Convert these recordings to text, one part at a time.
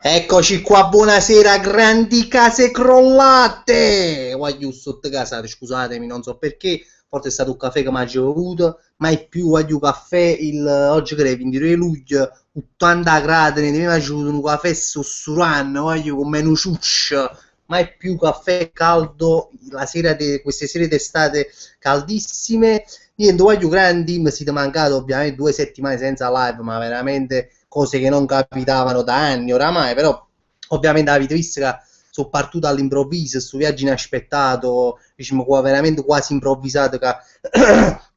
Eccoci qua, buonasera, grandi case crollate! Voglio sotto casa, scusatemi, non so perché, forse è stato un caffè che mi ha bevuto, mai più voglio caffè, oggi che è il 22 luglio, 80 gradi, ne mi ha bevuto un caffè sussurrando, voglio con meno ciuccio, mai più caffè caldo, queste sere d'estate caldissime, niente, voglio grandi, mi siete mancato ovviamente 2 settimane senza live, ma veramente cose che non capitavano da anni oramai, però ovviamente avete visto che sono partito all'improvviso, questo viaggio inaspettato, diciamo qua veramente quasi improvvisato, che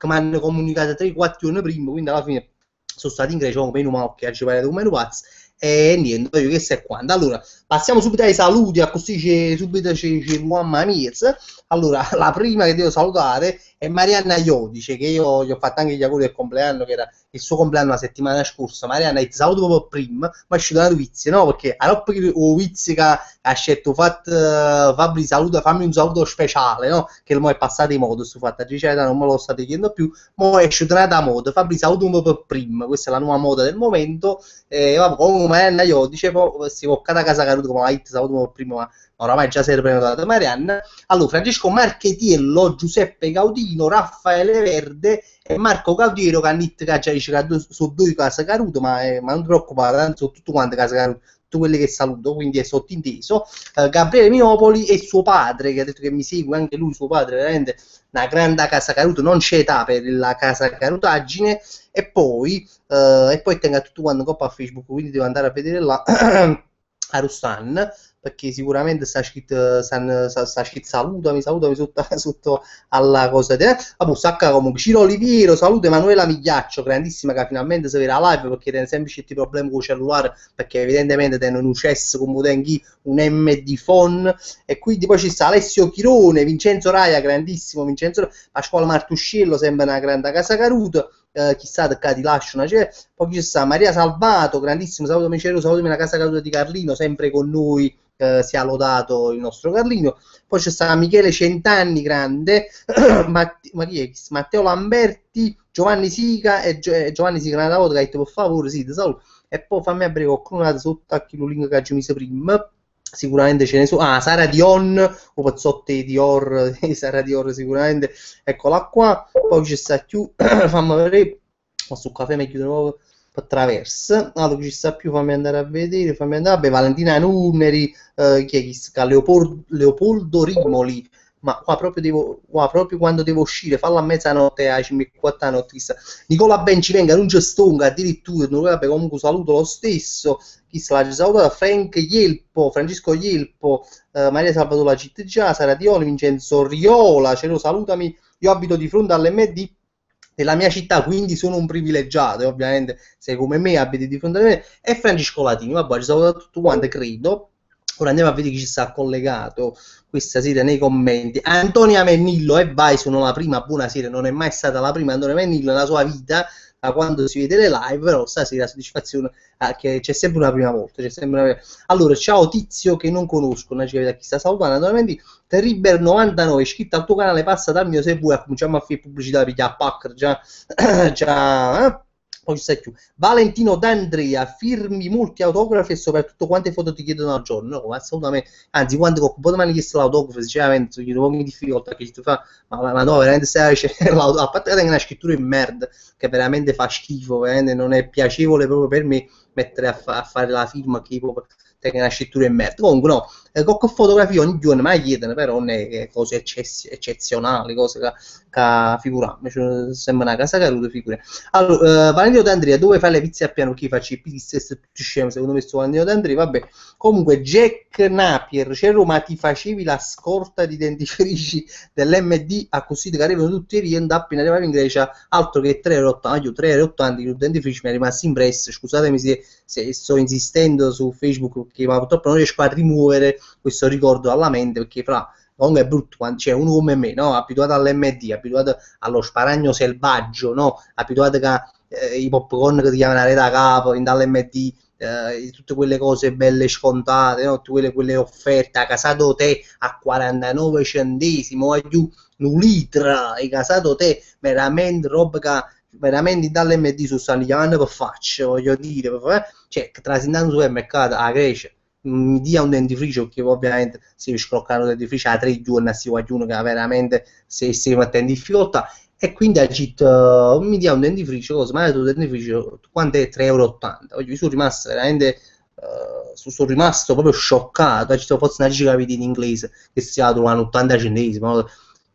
mi hanno comunicato 3-4 giorni prima, quindi alla fine sono stato in Grecia come in un occhio, ci pare come un pazzo, e niente, io che sei quanto. Allora, passiamo subito ai saluti, a così subito c'è mamma mia. Allora, la prima che devo salutare è Marianna Iodice, che io gli ho fatto anche gli auguri del compleanno, che era il suo compleanno la settimana scorsa. Marianna, ti saluto proprio prima, ma è uscito una vizia, no? Perché a dopo che o vizia che ha scelto Fabri saluta, fammi un saluto speciale, no? Che mo è passato di moda su fatta ricetta, non me lo state chiedendo più, mo è uscita una da moda, Fabri saluto un po' prima, questa è la nuova moda del momento, vabbè, comunque Marianna io dicevo, si toccata a casa caduto come la hit saluto un po' prima, ma oramai già si è prenotata Marianna. Allora, Francesco Marchetiello, Giuseppe Gaudino, Raffaele Verde e Marco Caudiero che hanno detto che già dice che sono due case caduto, ma non ti preoccupare, tanto sono tutte quante case cadute, tutte quelle che saluto, quindi è sottinteso. Gabriele Minopoli e suo padre, che ha detto che mi segue, anche lui, suo padre, veramente una grande casa caduta, non c'è età per la casa carutaggine, e poi tenga tutto quanto coppa a Facebook, quindi devo andare a vedere là a Rustan, perché sicuramente sta scritto salutami sotto alla cosa di vabbè, sacca comunque Ciro Oliviero, saluto Emanuela Migliaccio, grandissima, che finalmente si vede la live perché tiene sempre certi problemi con il cellulare, perché evidentemente tenen un CES come tenchi un MD phone, e quindi poi ci sta Alessio Chirone, Vincenzo Raia, grandissimo Vincenzo, Pasquale Martuscello, sempre una grande casa caruta, chissà che ti lascio una poi ci sta Maria Salvato, grandissimo, saluto Micero, salutami la casa caduta di Carlino, sempre con noi, sia lodato il nostro Carlino. Poi c'è sta Michele Centanni, grande, Matteo Lamberti, Giovanni Sica e Giovanni Sica, una volta che ha detto per favore, sì, ti saluto. E poi fammi aprire qualcuno sotto a chi lo link che ci mise prima. Sicuramente ce ne sono. Ah, Sara Dion, o Pazzotti Dior, Sara Dior sicuramente, eccola qua. Poi ci sta più, fammi vedere, ma sul caffè mi chiudo proprio attraverso. Allora ci sta più, fammi andare a vedere, fammi andare, vabbè, Valentina Nurneri, chi è chi sta? Leopoldo Rimoli, ma qua proprio quando devo uscire, fallo a mezzanotte, a 54 notte, Nicola Bencivenga, non c'è stonga, addirittura, vabbè, comunque saluto lo stesso, chi sta la salutata, Frank Ielpo, Francesco Ielpo, Maria Salvatore Cittigia, Sara Dioli, Vincenzo Riola, ce lo salutami, io abito di fronte all'MD della mia città, quindi sono un privilegiato, e ovviamente se come me abiti di fronte a me, e Francesco Latini, vabbè, ci saluto tutto quanto, credo. Ora andiamo a vedere chi ci sta collegato questa sera nei commenti. Antonia Mennillo, e vai, sono la prima, buonasera, non è mai stata la prima Antonia Mennillo nella sua vita, da quando si vede le live, però stasera soddisfazione, che c'è sempre una prima volta, c'è sempre una prima... Allora, ciao Tizio che non conosco, non ci vede chi sta salutando, naturalmente Terriber99 iscritto al tuo canale, passa dal mio se vuoi, cominciamo a fare pubblicità perché a Packer già, poi ci sei più. Valentino D'Andrea, firmi molti autografi e soprattutto quante foto ti chiedono al giorno, no, assolutamente, anzi quando qualcuno mi hanno chiesto l'autografo sinceramente sono un po' in difficoltà, che ti fa, ma no, veramente stai a parte che tengo una scrittura in merda che veramente fa schifo, veramente non è piacevole proprio per me mettere a fare la firma che proprio tengo una scrittura in merda. Comunque no, con fotografie ogni giorno mai chiedono, però non è cose eccezionali, cose che figurarmi, cioè, sembra una casa caduta, figura. Allora, Valentino D'Andrea, dove fai le pizze a piano? Chi faccio i pizze, tutti scemi, secondo me sto Valentino D'Andrea, vabbè. Comunque, Jack Napier, c'è ma ti facevi la scorta di dentifrici dell'MD a così che arrivano tutti i rientri appena arrivavi in Grecia, altro che 3,80 €, 3,80 € di dentifrici mi è rimasto impresso, scusatemi se sto insistendo su Facebook perché ma purtroppo non riesco a rimuovere questo ricordo dalla mente, perché fra comunque è brutto quando c'è uno come me, no? Abituato all'MD, abituato allo sparagno selvaggio, no? Abituato a i popcorn che ti chiamano da capo, in dall'MD, tutte quelle cose belle scontate, no? Tutte quelle offerte, a casato te a 49 centesimi, o giù un litro, hai casato te veramente roba che veramente dall'MD su stanno chiamando per faccia, voglio dire, cioè, trasindando sul supermercato a Grecia, mi dia un dentifricio, che ovviamente si scroccare un dentifricio a 3 giorni, a qualcuno che veramente si mette in difficoltà, e quindi ha detto, mi dia un dentifricio, cosa, ma tu dentifricio, quanto è? 3,80 €. Io sono rimasto veramente, sono rimasto proprio scioccato, forse non ci capite in inglese, che si trovano 80 centesimi, no?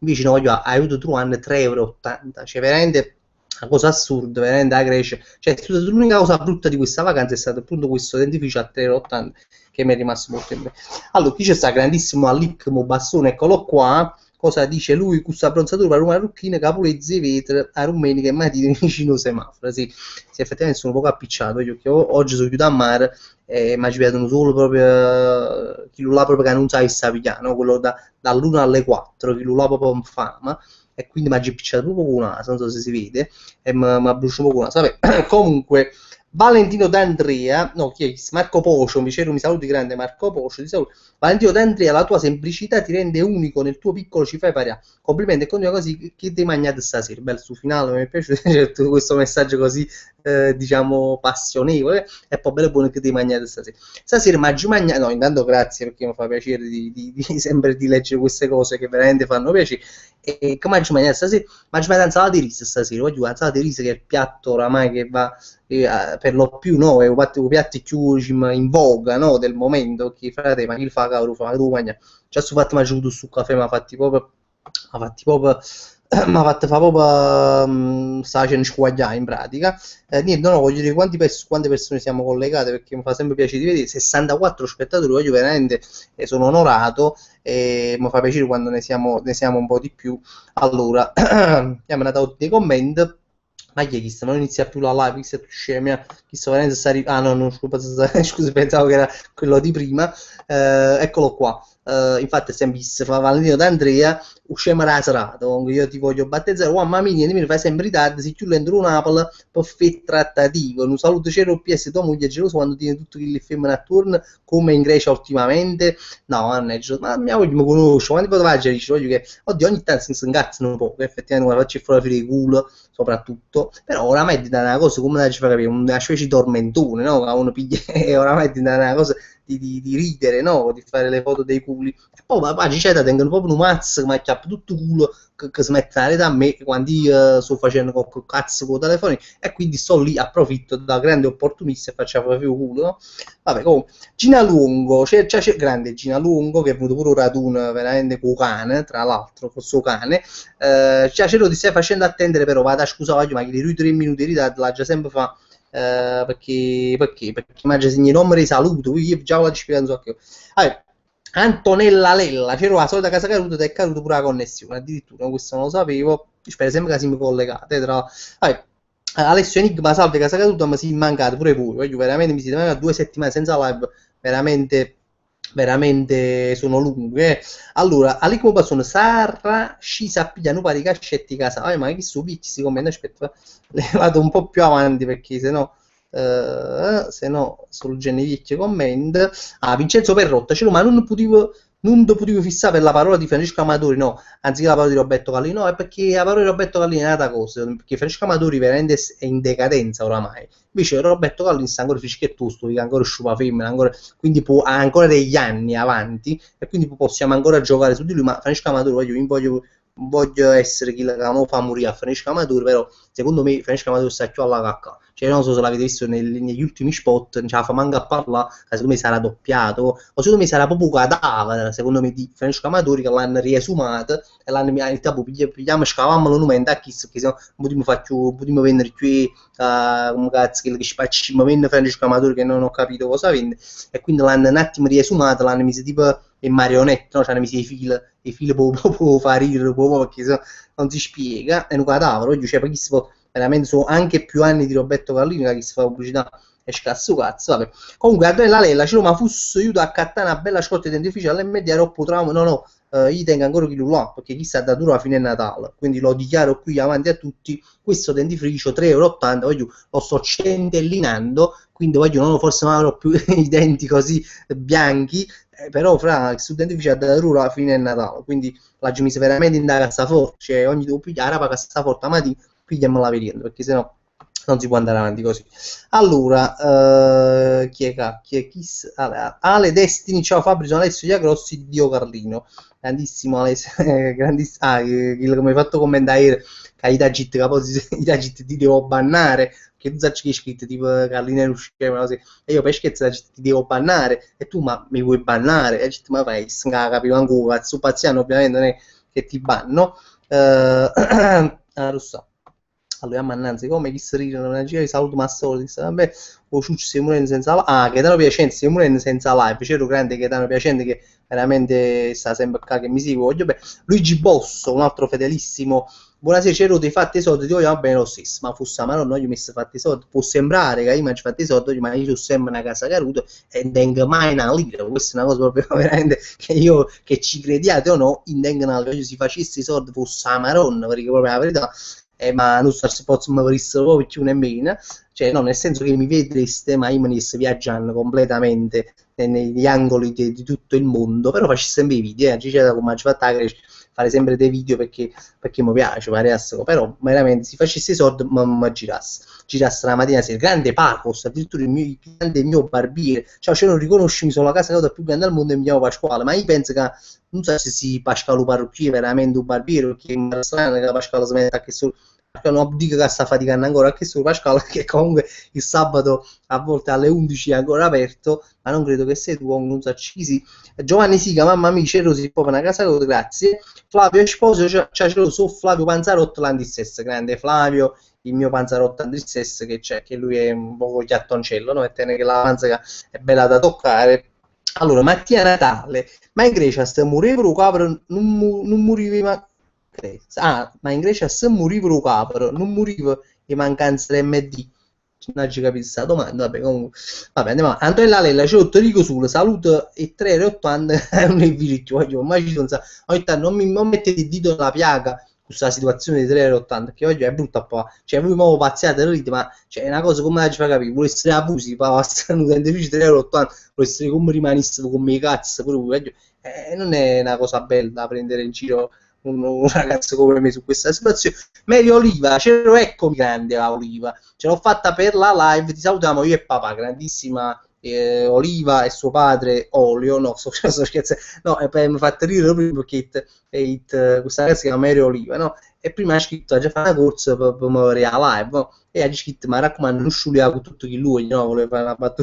Invece no, io aiuto trovando 3,80 €, cioè veramente una cosa assurda, veramente la Grecia, cioè l'unica cosa brutta di questa vacanza è stato appunto questo dentifricio a 3,80 € che mi è rimasto molto in mente. Allora, qui c'è sta grandissimo Alicmo Bassone, eccolo qua. Cosa dice lui? Questa abbronzatura per una rucchina, capulezze vetro a Rumenica e mattina vicino semaforo. Sì, sì, effettivamente sono un po' appicciato, perché oggi sono chiuso a mare, ma ci vedono solo proprio chi là proprio che non sa che sta pigliando, quello dall'1 alle 4, chi là proprio in fama, e quindi mi ha picciato proprio con una, non so se si vede, e mi ha bruciato con una. Vabbè, comunque, Valentino D'Andrea, no, chi è? Marco Pocio, mi c'era un saluto grande Marco Pocio, ti saluto. Valentino D'Andrea, la tua semplicità ti rende unico, nel tuo piccolo ci fai pari. Complimenti e continua così, che ti mangiate stasera? Bello sul finale, mi è piaciuto certo, questo messaggio così, diciamo, passionevole, e poi bello buono che ti mangiate stasera. Stasera mangia, no, intanto grazie, perché mi fa piacere sempre di leggere queste cose che veramente fanno piacere. E che mangiare stasera? Mangiare l'insalata di riso stasera, voglio l'insalata di riso che è il piatto oramai che va per lo più, no, è un piatto più in voga, no, del momento, che frate, ma chi fa cavolo, fa tu mangia, già su fatto mangiato su caffè, ma fatti proprio, ma fatti proprio, ma fatti fa proprio, sta facendo squagliare in pratica. Niente, no, voglio dire quante persone siamo collegate, perché mi fa sempre piacere di vedere, 64 spettatori, voglio veramente, sono onorato, e mi fa piacere quando ne siamo un po' di più. Allora, abbiamo dato dei commenti. Ma chi è chi sta? Non inizia più la live, chi sta più scema, chi sta veramente sta ah no, no, scusa, pensavo che era quello di prima. Eccolo qua. Infatti sempre se fa Valentino D'Andrea, usciamo la serata, io ti voglio battezzare, mamma mia, mi fai sempre tardi, si chiude dentro Napoli per fare trattative. Un saluto c'ero PS, tua moglie è gelosa quando tiene tutto il femmine attorno, come in Grecia ultimamente. No, mannaggia, ma mia moglie mi conosce, quando poteva agire, voglio che, oddio, ogni tanto si incazzano un po', che effettivamente quando faccio fuori di culo, soprattutto, però oramai è diventata una cosa, come la ci fa capire, una specie di tormentone, no? Che uno piglia, e oramai è diventata una cosa di ridere, no? Di fare le foto dei culi. E poi papà ci tengono proprio un mazzo che mi acchiappa tutto culo, che si mette da me quando io sto facendo col cazzo con i telefoni, e quindi sto lì, approfitto da grande opportunista e faccio proprio culo, no? Vabbè, comunque, Gina Lungo, c'è grande Gina Lungo, che è venuto pure un raduno veramente con cane, tra l'altro, con suo cane. Ce lo ti stai facendo attendere, però vada, scusa, ma che di lui 3 minuti di ritardo la già sempre fa, perché mangia segni numeri saluto, io già la spiegando so che. Allora, Antonella Lella, c'era la solita casa caduta ed è caduta pure la connessione, addirittura questo non lo sapevo, spero sempre che siamo collegate tra. Allora, Alessio Enigma, salve casa caduta, ma si è mancato pure voi, voglio veramente, mi siete mancati 2 settimane senza live, veramente, veramente sono lunghe. Allora, Alico Basone, Sarra, scisa a pigliare un paio di cascetti casa, ma che su picchi si commenta, aspetta, le vado un po' più avanti perché se no sul Genevicchio commenta. Vincenzo Perrotta, ma non potevo fissare per la parola di Francesco Amatori, no, anziché la parola di Roberto Callini, no, è perché la parola di Roberto Callini è un'altra cosa, perché Francesco Amatori veramente è in decadenza oramai, invece Roberto Callini sta ancora fischettoso, che ancora sciupa femmina, quindi ha ancora degli anni avanti, e quindi possiamo ancora giocare su di lui, ma Francesco Amatori, voglio essere chi la non fa morire a Francesco Amatori, però secondo me Francesco Amatori sta più alla cacca, cioè non so se l'avete visto negli ultimi spot, non ce la fa manca a parlare, secondo me sarà doppiato, o secondo me sarà proprio cadavere, secondo me, di Francesco Amatori, che l'hanno riesumato e l'hanno messo, pigliamo, scavammo il nome da Kiss, perché sennò potremmo vendere qui, come cazzo, che spacciamo, vende Francesco Amatori, che non ho capito cosa vende, e quindi l'hanno un attimo riesumato, l'hanno messo tipo in marionette, no? Cioè, hanno messo i fili proprio fa ridere, perché non si spiega, è un cadavere, oggi c'è pochissimo, veramente sono anche più anni di Roberto Callini che si fa pubblicità e scazzo cazzo, vabbè. Comunque Antonella Lella, c'è ma fusso aiuto a cattare una bella scotta identificata all'MD, troppo trauma, no, io tengo ancora chi là, perché chissà da duro la fine Natale, quindi lo dichiaro qui avanti a tutti, questo dentifricio 3,80 €, lo sto centellinando, quindi forse non avrò più i denti così bianchi, però fra su dentifricio da duro la fine Natale, quindi la mise veramente in da cassaforte, cioè ogni dopo pigliare la cassaforte a mattina, pigliamela vedendo, perché sennò non si può andare avanti così. Allora, chi è Ale Destini, ciao Fabri, sono Alessio Iagrossi, Dio Carlino. Grandissimo Alessio, quello che mi hai fatto commentare ieri, che Itagit ti devo bannare, che tu sai che hai scritto tipo Carlino è uscita, e io per scherzo ti devo bannare, e tu ma mi vuoi bannare? E ho detto, ma fai, non capivo ancora, cazzo pazziano ovviamente non è che ti banno. Lo so. Allora, mannanzi, come chi si ride non gira di saluto Massolo, disse, vabbè, o Ciucci stiamo morendo senza live. Ah, che danno piacente, stiamo morendo senza live. C'ero grande che danno piacente che veramente sta sempre qua che mi segue. Voglio bene. Luigi Bosso, un altro fedelissimo. Buonasera, c'ero dei fatti soldi, ti voglio bene lo stesso, ma fosse ma non io mi sono fatti soldi. Può sembrare che io mi faccio fatti soldi, ma io sono sempre una casa caruta e non tengo mai una lira. Questa è una cosa proprio veramente che io, che ci crediate o no, in tengo una lira. Se facessi i soldi fosse a maronna, perché proprio la verità ma non so se posso mi venissero proprio più nemmeno, cioè no, nel senso che mi vedreste, ma io me ne sto viaggiando completamente negli angoli di tutto il mondo, però faccio sempre i video, c'è come ci fatto fare sempre dei video perché mi piace, però veramente se facessi i soldi mi girasse la mattina sera, grande Pacos, addirittura il grande mio barbiere, cioè se non riconosci mi sono la casa più grande al mondo e mi chiamo Pasquale, ma io penso che non so se si Pasquale parrucchiere veramente un barbiere, perché è strano che Pasquale si metta anche solo, perché non dico che sta faticando ancora anche solo Pasquale, che comunque il sabato a volte alle 11 è ancora aperto, ma non credo che sia tu, non so ci sì. Giovanni Siga, mamma mia, c'ero si proprio una casa con grazie. Flavio Esposito, c'è su Flavio Panzarotto l'Andissess, grande Flavio, il mio Panzarotto Andissess, che c'è, che lui è un po' chiattoncello, no? E tiene che la panza è bella da toccare. Allora, Mattia Natale, ma in Grecia se morivano capro non moriva ma in Grecia se morivano capro non moriva di mancanza di MD. Non ci capisco questa domanda, vabbè, comunque vabbè, andiamo avanti. Antonella Lella, ciao, ti dico solo, saluto e 3,80 non è viricchio, voglio, ma ci sono, ogni tanto non mettete il dito nella piaga questa situazione di 3,80 che oggi è brutta un po', cioè voi mi pazziate ride, ma cioè, è una cosa come la ci fa capire, volessere abusi, passano un utente 3,80 volessere come rimanessero come i cazzo, pure non è una cosa bella da prendere in giro un ragazzo come me su questa situazione. Mary Oliva, c'ero, eccomi grande Oliva, ce l'ho fatta per la live, ti salutiamo io e papà, grandissima Oliva e suo padre Olio, no, sto scherzando, no, mi fate ridere proprio perché questa ragazza si chiama Mary Oliva, no? E prima ha scritto, ha già fatto una corsa per muovere la live, no? E ha scritto, ma raccomando, non sciulia con tutto chi lui, no? Voleva fare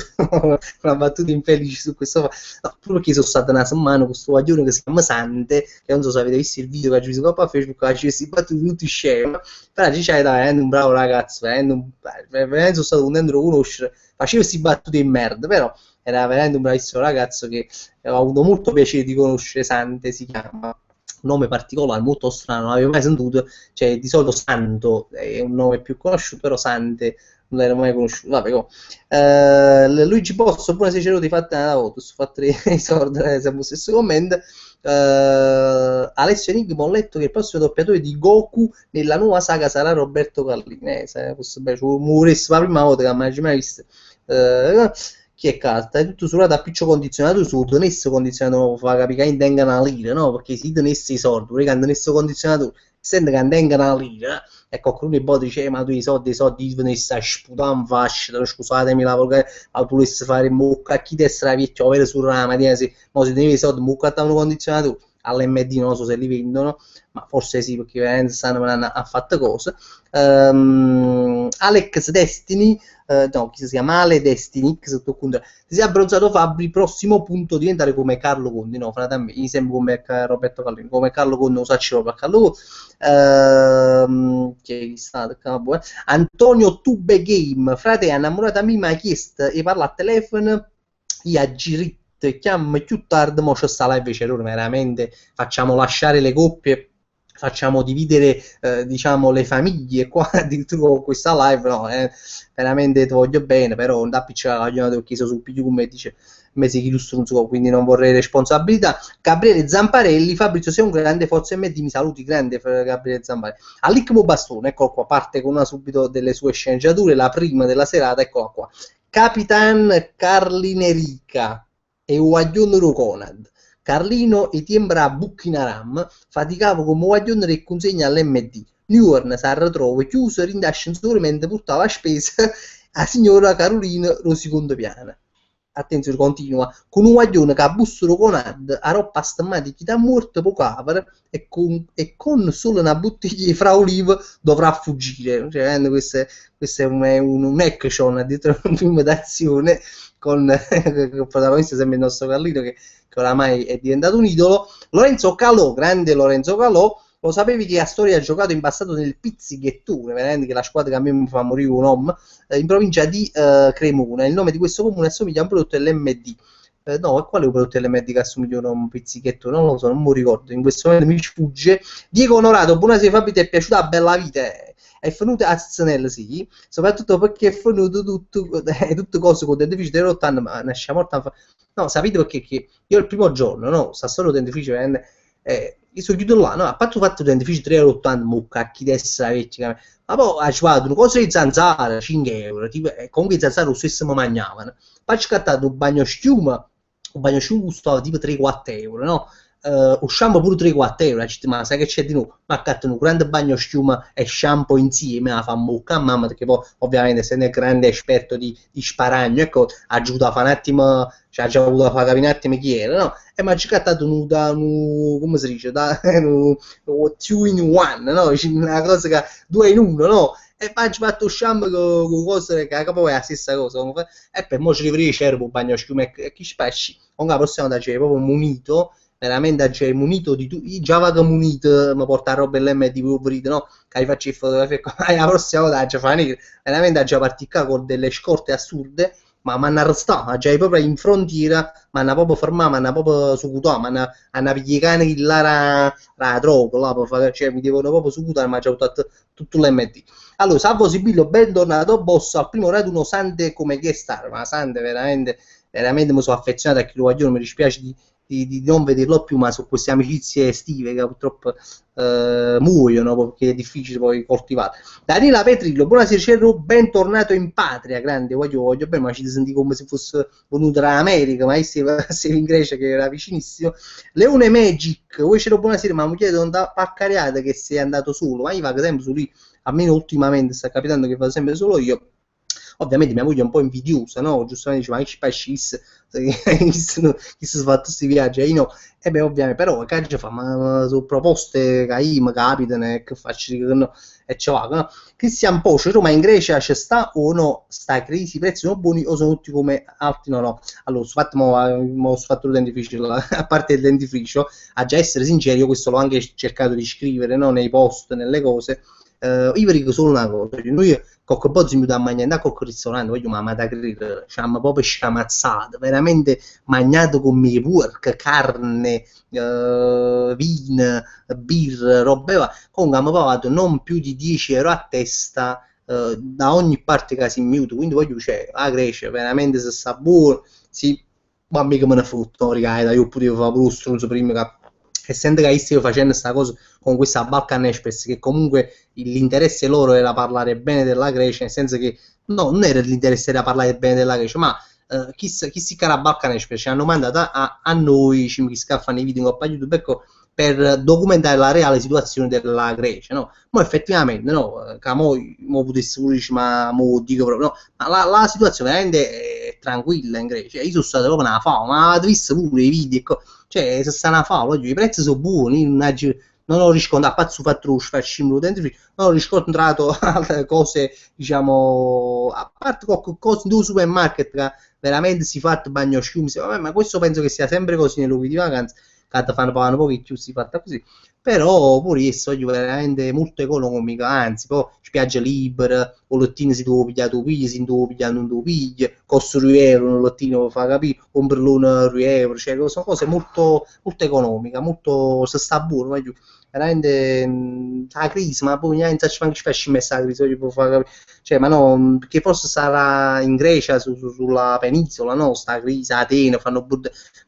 una battuta infelice su questo, no, proprio perché sono stata una settimana con questo guaglione che si chiama Sante, che non so se avete visto il video che ha visto qua a Facebook, ci si battuti tutti scemi, però ci c'è veramente un bravo ragazzo, veramente sono stato contento di conoscere, faceva questi battute in merda, però era veramente un bravissimo ragazzo che ho avuto molto piacere di conoscere. Sante si chiama, un nome particolare, molto strano, non l'avevo mai sentito, cioè di solito Santo è un nome più conosciuto, però Sante non l'ero mai conosciuto. Vabbè, Luigi Posso, pure se c'ero di fatta una volta, su fatto i soldi, siamo stesso commento. Alessio Enigma, ho letto che il prossimo doppiatore di Goku nella nuova saga sarà Roberto Carlini. Morisse la prima volta che non mi mai visto. Chi è carta? È tutto sulla da piccio condizionato su, tenesso condizionato fa capire che intengano una lira, no? Perché se tenessi i soldi, perché tenesso condizionato, sente che intengano una lira, ecco, qualcuno poi dice, ma tu i soldi, tenessi a sputare in fascia, scusatemi la volgare, ma tu volessi fare mucca, chi te sarà vecchio, avere su una mattina, se, ma se tenevi i soldi, mucca a condizionato, all'MD non so se li vendono, ma forse sì, perché veramente stanno a fatte cose. Alex Destiny, no, chi si chiama Ale Destiny, si è abbronzato Fabri, prossimo punto diventare come Carlo Conti, no, frate a me, mi sembra come Roberto Callini, come Carlo Conti, lo saccio proprio a Carlo Conti. Chi è stato? Antonio Tube Game, frate, è innamorata mia, mi ha chiesto e parla a telefono, io a giritto, chiamo più tardi, mo c'è sta live, c'è veramente, facciamo lasciare le coppie, facciamo dividere diciamo le famiglie qua addirittura con questa live, no, veramente ti voglio bene, però da piccola io ho chiesto sul più come dice mesi chi non so, quindi non vorrei responsabilità. Gabriele Zamparelli, Fabrizio sei un grande, forza MD, mi saluti grande Gabriele Zamparelli. Alicmo Bastone, ecco qua, parte con una subito delle sue sceneggiature, la prima della serata, eccola qua. Capitan Carlinerica e Guaglione Conad. Carlino e tiembra a Bucchinaram, faticavo come guaglione e consegna all'MD. Niorn si ritrova chiuso, rindascia solamente portava a spesa a signora Carolina lo secondo piano. Attenzione, continua, con un guaglione che ha bussolo con ad, a roppa stammati chi da morto poco apre e con solo una bottiglia di fra olive dovrà fuggire. Cioè, questo è un action dietro un film d'azione con il protagonista sempre il nostro Carlino che oramai è diventato un idolo. Lorenzo Calò, grande Lorenzo Calò. Lo sapevi che Astori ha giocato in passato nel Pizzighettone, veramente che la squadra che a me mi fa morire un uomo, in provincia di Cremona. Il nome di questo comune assomiglia a un prodotto dell'MD. No, e quale è un prodotto dell'MD che assomiglia a un pizzichetto? Non lo so, non mi ricordo. In questo momento mi sfugge. Diego Onorato, buonasera Fabio, ti è piaciuta la bella vita? È venuto a Zanella, sì, soprattutto perché è venuto tutte cose con dentifricio di 8 anni, ma nasciamo morta. No, sapete perché? Che io il primo giorno, no, sta solo dentifricio, io sono chiuso là, no, a parte il fatto che il dentifricio 3,80 euro, mucca, chi dessa vecchia, ma poi ci vado, una cosa di zanzara, 5 euro, tipo, comunque i zanzara lo stesso mi mangiavano, poi ci ho cattato un bagno schiuma costava tipo 3-4 euro, no? O shampoo pure 3-4 euro, ma sai che c'è di nuovo? Ma accatto un grande bagno schiuma e shampoo insieme, la fa bocca a mamma, perché poi ovviamente essendo grande esperto di sparagno, ecco, ha giusto a fare un attimo, cioè ha già voluto fare capire un attimo chi era, no? E mi ha cattato come si dice, un 2 in 1, no? Una cosa che 2 in 1, no? E poi ci fatto shampoo con cose che poi è la stessa cosa, e per mo ci riferisce il bagno schiuma e chi spesci, comunque la prossima volta c'è proprio munito, veramente c'è munito di tutto, già vado munito, mi porta roba LM di poverito, no? Che faccio il fotografia, la prossima volta ci fa venire, veramente già particca con delle scorte assurde, ma mi hanno arrestato, già proprio in frontiera, mi hanno proprio fermato, mi hanno proprio sucutato, mi hanno pigliato la droga, là, cioè mi devono proprio sucutare, ma c'è tutto l'MD. Allora, salvo Sibillo, bentornato boss al primo raduno Sante come guest star, ma Sante veramente mi sono affezionato a chi lo voglio, mi dispiace di non vederlo più, ma su queste amicizie estive che purtroppo muoiono perché è difficile poi coltivare. Daniela Petrillo, buonasera Cerro, bentornato in patria, grande, voglio bene, ma ci senti come se fosse venuto dall'America, ma sei in Grecia che era vicinissimo. Leone Magic, voi Cerro, buonasera, ma mi chiedo da paccariata che sei andato solo, ma io vado sempre su lì, almeno ultimamente sta capitando che vado sempre solo io. Ovviamente mia moglie è un po' invidiosa, no? Giustamente dice, ma che ci fai scis? Chi si fa tutti questi viaggi? E io no. E beh, ovviamente, però, che ci fa? Ma sono proposte che io mi capitano e che faccio, no? E ce va, no? Cristian Poce, Roma in Grecia c'è sta o no? Sta crisi, i prezzi sono buoni o sono tutti come alti? No, no. Allora, ho fatto il dentifricio, a parte il dentifricio, a già essere sincero, io questo l'ho anche cercato di scrivere, no? Nei post, nelle cose. Io vi dico solo una cosa, noi qualche volta si da mangiare da qualche ristorante, voglio ma da credere, siamo proprio scamazzati, veramente mangiato come pork, carne, vino, birra, roba, comunque abbiamo pagato non più di 10 euro a testa da ogni parte che si muto, quindi voglio cioè, la Grecia veramente se sta buono, sì, ma mica me ne fotto, raga, io potevo fare pure lo stronzo prima che essendo che stavo facendo questa cosa con questa Balkan Express, che comunque l'interesse loro era parlare bene della Grecia, nel senso che no, non era l'interesse era parlare bene della Grecia, ma chi si cara Balkan Express ci hanno mandato a noi, ci scaffano i video in coppa YouTube, ecco, per documentare la reale situazione della Grecia, no? Ma effettivamente, no, che mo potessi pure dire, ma mo dico proprio, no, ma la situazione veramente è tranquilla in Grecia, io sono stato proprio una fame, ma avete visto pure i video, ecco, cioè, se sta una favola, i prezzi sono buoni, non ho riscontrato, a pazzo fatruccio, facciamo dentro, non ho riscontrato altre cose, diciamo, a parte qualche cosa in due supermarket che veramente si fa bagno schiumi, vabbè, ma questo penso che sia sempre così nei luoghi di vacanza, che fanno pagare un po' più, si fatta così, però pure io sono veramente molto economica, anzi, poi spiaggia libera, o lottino si deve pigliare, tu pigli, si deve pigliare, non tu pigli, costa 2 euro, un lottino fa capire, un perlone 2 euro, cioè sono cose molto, molto economiche, molto, se sta buono, voglio, veramente la crisi, ma poi non ci faccio messa la crisi, voglio far capire, cioè, ma no, perché forse sarà in Grecia, sulla penisola, no, sta crisi, Atene, fanno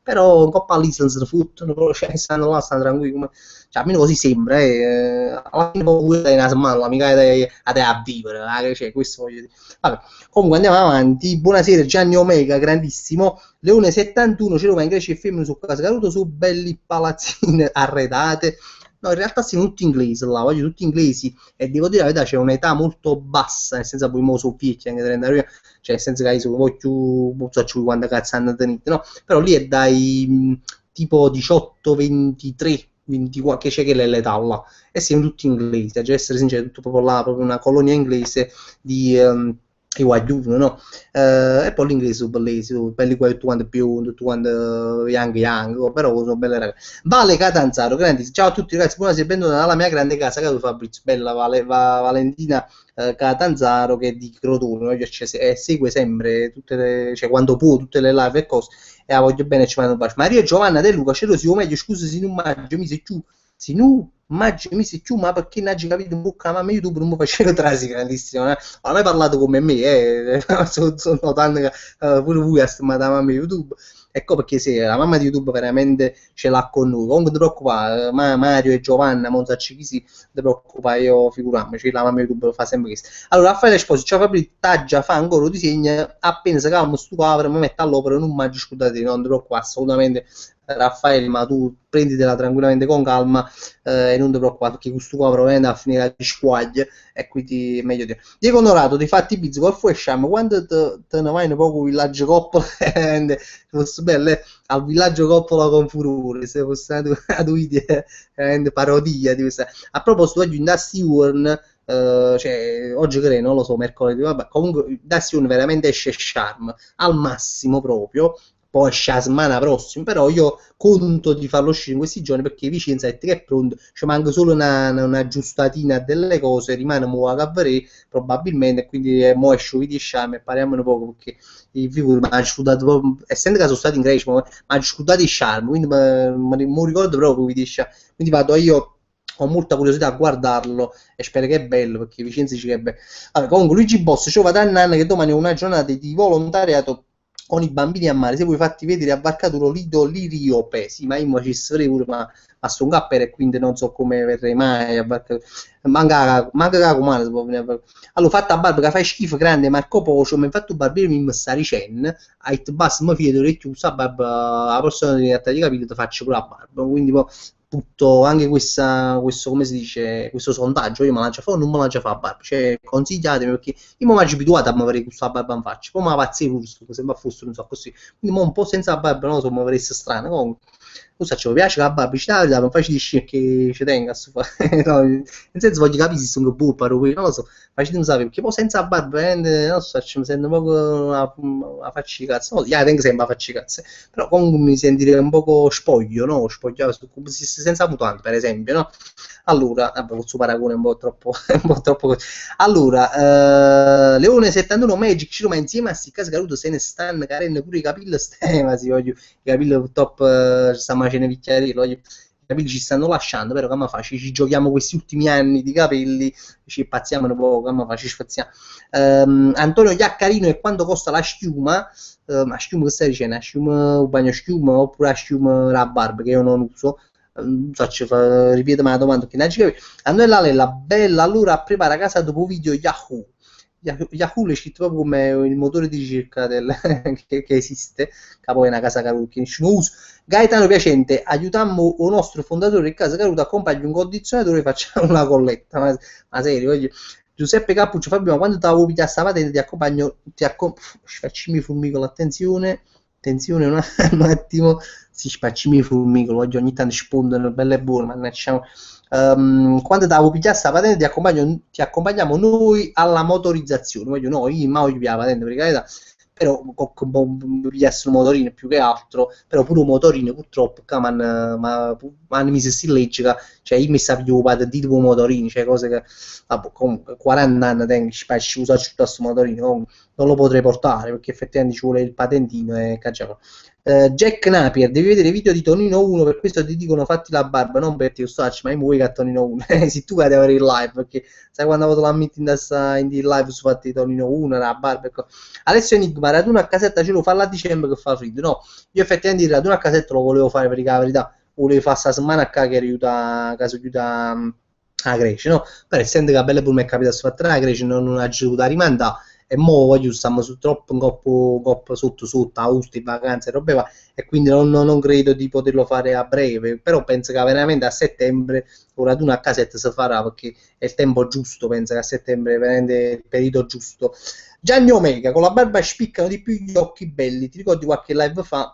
però un po' all'Island se ne fottono, cioè, stanno là, stanno tranquilli, cioè, almeno così sembra, alla fine poi è una settimana, mica a vivere, cioè, questo voglio dire. Vabbè, comunque andiamo avanti, buonasera Gianni Omega, grandissimo, Leone 71, c'era in Grecia e femmine su Casa Caruto, su belli palazzine arredate, No, in realtà sono tutti inglesi là, voglio tutti inglesi e devo dire la verità, c'è un'età molto bassa, nel senso poi mo sono vecchi, anche 30 anni, cioè nel senso che io sono più, non so più quando cazzo hanno tenuto, no? Però lì è dai tipo 18, 23, 24, che c'è che l'età là, e siamo tutti inglesi, a essere sincero, tutto proprio là, proprio una colonia inglese di... i guaglioni, no? E poi l'inglese sono bellissimi, sono belli quelli tutti quanti biondi, tutti quanti young young, però sono belle ragazze. Vale Catanzaro, grandi, ciao a tutti ragazzi, buonasera, benvenuti alla mia grande casa, caro Fabrizio, bella Valentina Catanzaro che è di Crotone, segue sempre, tutte le, cioè quando può, tutte le live e cose, e la voglio bene, ci mando un bacio. Maria Giovanna De Luca, Cerosi, o meglio, scusa se non maggio, mi sei giù, se nu, maggio, mi sei giù, ma perché non hai capito un po' che la mamma YouTube non mi faceva trasi grandissimo, eh? Non hai parlato come me, sono notando che pure voi a la mamma YouTube. Ecco perché se la mamma di YouTube veramente ce l'ha con noi. Comunque non ti preoccupare, Mario e Giovanna, Monzacci chi si, non ti preoccupare, io figuriamoci, la mamma di YouTube fa sempre questo. Allora, Raffaele Esposito, ciao Fabrizio, taggia, fa ancora lo disegna, appena si calma sto quadro, mi mette all'opera, non mangio scusate, non ti preoccupare assolutamente. Raffaele, ma tu prenditela tranquillamente con calma e non ti preoccupare perché questo qua probabilmente a finire di squaglie e quindi è meglio dire. Diego Onorato, ti fatti bizzi col Fuesham, quando te ne vai in poco villaggio Coppola fosse bello, al villaggio Coppola con furore, se fosse ad idea parodia di questa. A proposito, oggi in Dusty Urn cioè, oggi credo, non lo so, mercoledì, vabbè, comunque Dusty Urn veramente esce Charm al massimo proprio, poi esce la settimana prossima, però io conto di farlo uscire in questi giorni perché Vicenza è che è pronto, ci manca solo una aggiustatina delle cose, rimane a Cavaré probabilmente, quindi mo esce di Charm e parliamo un poco perché i figuri mi hanno scudato, essendo che sono stato in Grecia, mi hanno scudato i Charm, quindi mi ricordo proprio di Charm, quindi vado io ho molta curiosità a guardarlo e spero che è bello perché Vicenza dice che è bello. Allora, comunque Luigi Boss, ciao Vatannan che domani è una giornata di volontariato con i bambini a mare, se vuoi fatti vedere a Barcaturo Lido Liriope, sì, ma io ci sarei pure, ma sto un cappere e quindi non so come verrei mai a Barcaturo, manca la comune si può venire a Barcaturo. Allora, fatta a barba che fai schifo grande Marco Pocio, mi ha fatto barbiere mi sta ricen, a it basta, mi fido che tu sa barba, la prossima volta di capito ti faccio pure la barba, quindi poi tutto anche questo come si dice questo sondaggio io me la già fa o non me la già fa a barba, cioè consigliatemi perché io mi mangio abituato a muovere questa barba in faccia, poi mi pazzi pure sembra fosse non so così, quindi mo un po' senza la barba non lo so, mi avrei strano comunque non so, ci piace la barba, ci dà, ma facile che ci tenga a no, nel senso voglio capire se sono buffaro, non lo so, facile sapere, perché poi senza barba, non so, mi sento un po' a faccia di cazzo, no, yeah, tengo sempre a faccia di cazzo, però comunque mi sentirei un po' spoglio, no? Spogliato, senza mutante, per esempio, no? Allora, vabbè, questo paragone è un po' troppo, un po' troppo. Allora, Leone 71 Magic, Ciro, ma insieme a sti casi caruto se ne stanno carendo pure i capelli, ma si voglio, i capelli top, stiamo facendo picchiare, i capelli ci stanno lasciando, però come faccio? Ci giochiamo questi ultimi anni di capelli, ci pazziamo un po', come faccio? Ci spazziamo. Antonio Iaccarino e quanto costa la schiuma? Ma schiuma che stai dicendo? Schiuma, un bagno schiuma oppure la schiuma la barba che io non uso? Faccio, ripetemi la domanda che Antonella Lella, bella allora prepara a casa dopo video Yahoo. Yahoo è scritto proprio come il motore di ricerca che esiste, che poi è una casa che nessuno usa. Gaetano Piacente, aiutammo il nostro fondatore di Casa Caruta, accompagni un condizionatore e facciamo una colletta. Ma serio, voglio. Giuseppe Cappuccio, Fabio, ma quando ti avevo pigliato sta patente ti accompagno, faccimi formicolo, attenzione, un attimo, si spaccimi formicolo, oggi ogni tanto spuntano, belle e buone, ma diciamo, quando ti avevo pigliato sta patente ti accompagniamo noi alla motorizzazione, voglio noi, ma voglio pigliare la patente per carità, però pigliassero motorine più che altro, però pure un motorino purtroppo ma mi si legge, cioè io mi sta più di tipo motorini, cioè cose che vabbè, comunque 40 anni tengo ci usa tutto questo motorino, non lo potrei portare perché effettivamente ci vuole il patentino e cacciamo. Jack Napier, devi vedere i video di Tonino 1, per questo ti dicono fatti la barba, non per te lo stacci, ma vuoi che a Tonino 1, se tu vai a avere il live, perché sai quando ho avuto la meeting in live su fatti Tonino 1, la barba, ecco. Alessio Enigma, raduno a casetta ce lo fa a dicembre che fa freddo, no, io effettivamente il raduno a casetta lo volevo fare per la verità, volevo fare sta settimana a che aiuta, caso aiuta a Grecia, no? Però essendo che a belle pure mi è capitato di fare a Grecia non ha giusto da rimandare e mo voglio stiamo troppo un coppo sotto sotto, agosto, in vacanze, robe va, e quindi non credo di poterlo fare a breve, però penso che veramente a settembre un raduno a casetta si farà, perché è il tempo giusto, penso che a settembre è veramente il periodo giusto. Gianni Omega, con la barba spiccano di più gli occhi belli, ti ricordi qualche live fa?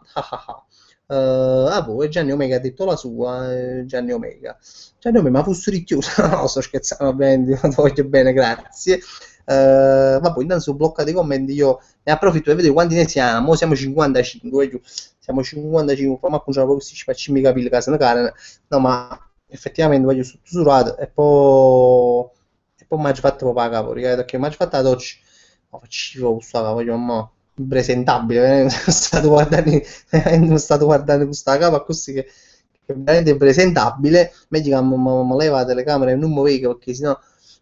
Boh, Gianni Omega ha detto la sua, Gianni Omega. Gianni Omega, ma fosse ricchiuso? No, sto scherzando, ovviamente, ti voglio bene, grazie. Vabbè, intanto su blocca dei commenti io ne approfitto per vedere quanti ne siamo. Mo siamo 55, siamo 55, ma cominciamo proprio questi spaccini capire casa ne cara. No, ma effettivamente voglio sussurrato e poi mi ha fatto proprio capo, perché mi ha fatto la doccia. Ma faccio questa voglio mo impresentabile, non stato guardando questa capa così che è veramente impresentabile. Meglio che mi leva la telecamera e non mi vedo perché sennò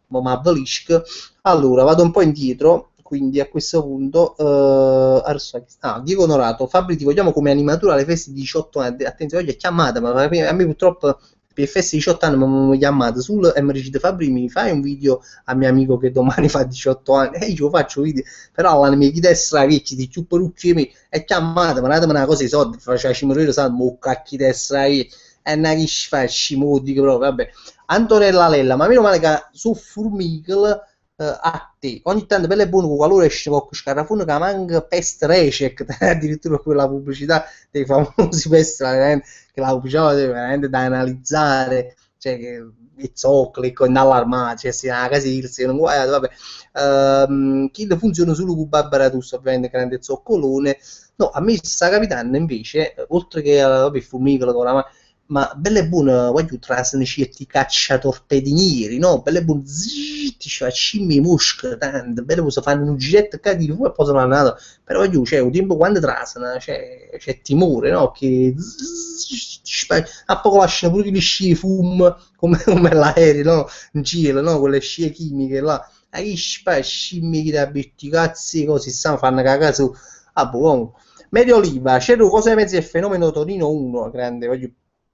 mi avvelisco. Allora vado un po' indietro, quindi a questo punto Diego Onorato, Fabri ti vogliamo come animatore alle feste di 18 anni, attenzione oggi è chiamata, ma a me purtroppo per le feste di 18 anni mi hanno chiamato sul e mi dice Fabri mi fai un video a mio amico che domani fa 18 anni e io faccio video, però la mia chiedessera vecchi di più perucci mi è chiamata, ma datemi una cosa i soldi facciaci morire sa mo cacchi destra e una che facci mo dico proprio vabbè. Antonella Lella, ma meno male che su Formigal a te ogni tanto bello e buono qualora esce qualche scarafone che manca pest recec addirittura quella pubblicità dei famosi pest che la pubblicità è veramente da analizzare, cioè che i zoccoli con allarmati, cioè si ha casilsi, non guarda, vabbè. Chi funziona solo con Barbara Tusso, ovviamente grande zoccolone. No, a me sta capitando invece, oltre che vabbè, Formicolo con la ma belle e buone, voglio trasmissioni cacciatorpedinieri, no? Belle e buone, zitti, scimmie musche, tanto, belle buone, fanno un giretto di fuoco e poi sono andato, però voglio, cioè, un tempo quando trasano, c'è timore, no? Che a poco lasciano pure le scie fum, come l'aereo, no? In cielo, no? Quelle scie chimiche là, che scimmie che da betti cazzi, così stanno fanno cagare su, boh. Medio Oliva, c'era cosa ne pensi del fenomeno Torino 1, grande, voglio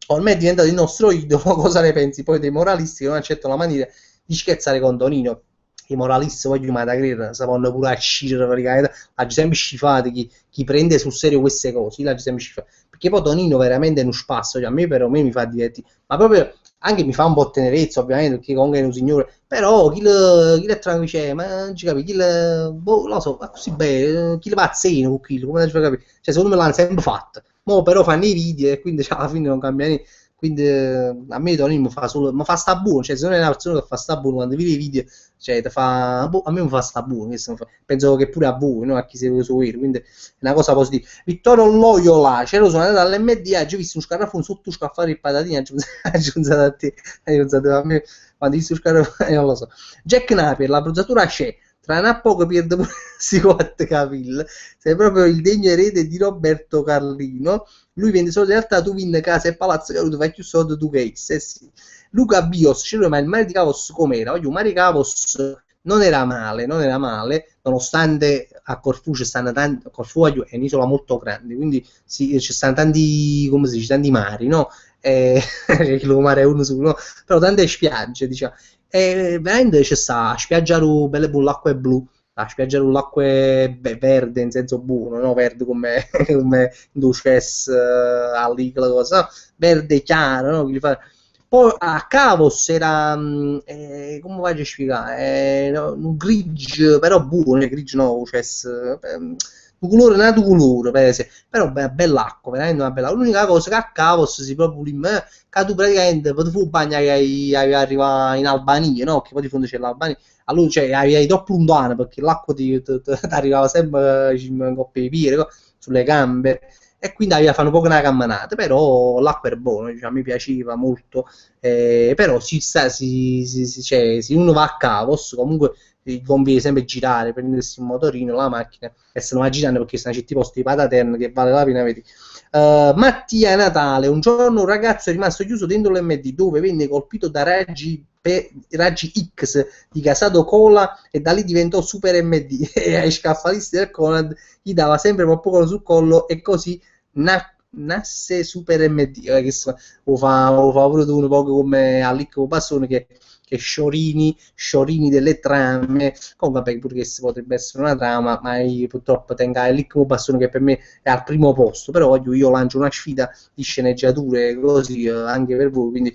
ormai è diventato il nostro idolo, cosa ne pensi poi dei moralisti che non accettano la maniera di scherzare con Tonino? I moralisti voglio mai da credere, sapranno pure a scidere praticamente, ha sempre scifato chi prende sul serio queste cose, l'ha sempre scifato, perché poi Tonino veramente è uno spasso, cioè a me per me mi fa divertire, ma proprio anche mi fa un po' tenerezza ovviamente perché comunque è un signore, però chi le tranquillo, cioè, ma non ci capi, boh, lo so, ma così bene, chi le pazzino con chi, come ci fa capire? Cioè secondo me l'hanno sempre fatto. Mo però fanno i video e quindi cioè, alla fine non cambia niente. Quindi a me Tonino mi fa solo, ma fa sta buono, cioè se non è una persona che fa sta buono quando vedi i video, cioè te fa, boh, a me mi fa sta buono, penso che pure a voi, no? A chi segue su Wii, quindi è una cosa positiva. Vittorio Loyola, c'ero sono andato all'MD, ho visto un scarafone sotto scaffare il patatino, ha aggiunto a te, ha aggiunto a me, quando hai visto un scarafone, non lo so. Jack Napier, la bruzzatura c'è, tra un poco pierde pure si capille, sei proprio il degno erede di Roberto Carlino, lui vende soldi in realtà tu vende casa e palazzo che tu fai più soldi tu che sì. Luca Bios, ma il mare di Cavos com'era? Oggi il mare di Cavos non era male, nonostante a Corfù ci stanno tanti, Corfù è un'isola molto grande, quindi sì, ci stanno tanti, come si dice, tanti mari, no? Il mare è uno solo, no? Però tante spiagge, diciamo. E veramente c'è sta spiaggia belle buone, l'acqua è blu, la spiaggia l'acqua è verde in senso buono, no? Verde come, come Duces all'Igla, cosa, no? Verde chiaro, no? Poi a Cavos era, come faccio a spiegare, no, un grigio, però buono, grigio no, cioè, un colore, un altro colore, per esempio. Però bell'acqua, veramente una bella. L'unica cosa che a Cavos si proprio che tu praticamente potevi bagnare che arriva in Albania, no? Che poi di fondo c'è l'Albania. Allora, cioè, avevi troppo lontano perché l'acqua ti arrivava sempre in coppie di piede, sulle gambe e quindi aveva fatto un po' una camminata, però l'acqua era buona, cioè, mi piaceva molto, però cioè, se uno va a Cavos comunque gli conviene sempre girare, prendersi un motorino, la macchina e se non va girando perché sono certi posti di Pataterna che vale la pena vedere. Mattia Natale, un giorno un ragazzo è rimasto chiuso dentro l'MD dove venne colpito da raggi X di Casado Cola e da lì diventò Super MD e ai scaffalisti del Conad gli dava sempre poco sul collo e così nasse Super MD che lo fa pure tu un po' come a Licco Bassone che che sciorini delle trame. Comunque vabbè, pure che potrebbe essere una trama, ma io purtroppo tengo l'Icmo Bastone che per me è al primo posto, però io lancio una sfida di sceneggiature così anche per voi, quindi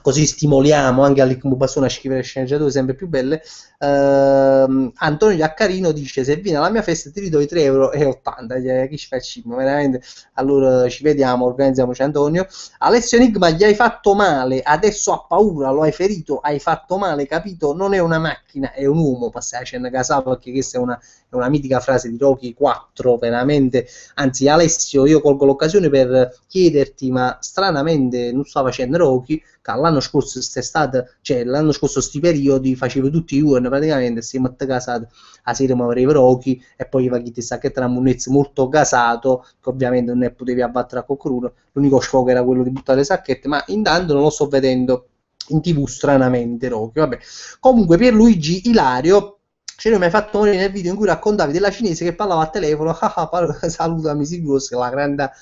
così stimoliamo anche all'Icmo Bastone a scrivere sceneggiature sempre più belle. Antonio Iaccarino dice: se vieni alla mia festa ti ridò i 3,80 €, chi ci facciamo veramente? Allora ci vediamo, organizziamoci. Antonio. Alessio Enigma, gli hai fatto male, adesso ha paura, lo hai ferito, hai fatto male, capito? Non è una macchina, è un uomo. Passare a scena casa, perché questa è una mitica frase di Rocky 4, veramente. Anzi, Alessio, io colgo l'occasione per chiederti, ma stranamente non sto facendo Rocky, che l'anno scorso quest'estate, cioè l'anno scorso sti periodi facevo tutti i giorni praticamente, siamo a casa a sera mi avevo Rocky e poi va chi ti sa che tra un munnezzo molto gasato, che ovviamente non ne potevi abbattere a qualcuno, l'unico sfogo era quello di buttare le sacchette, ma intanto non lo sto vedendo in TV stranamente Rocky, vabbè. Comunque Pierluigi Ilario, cioè, mi hai fatto morire nel video in cui raccontavi della cinese che parlava al telefono, salutami Siglos, che la grande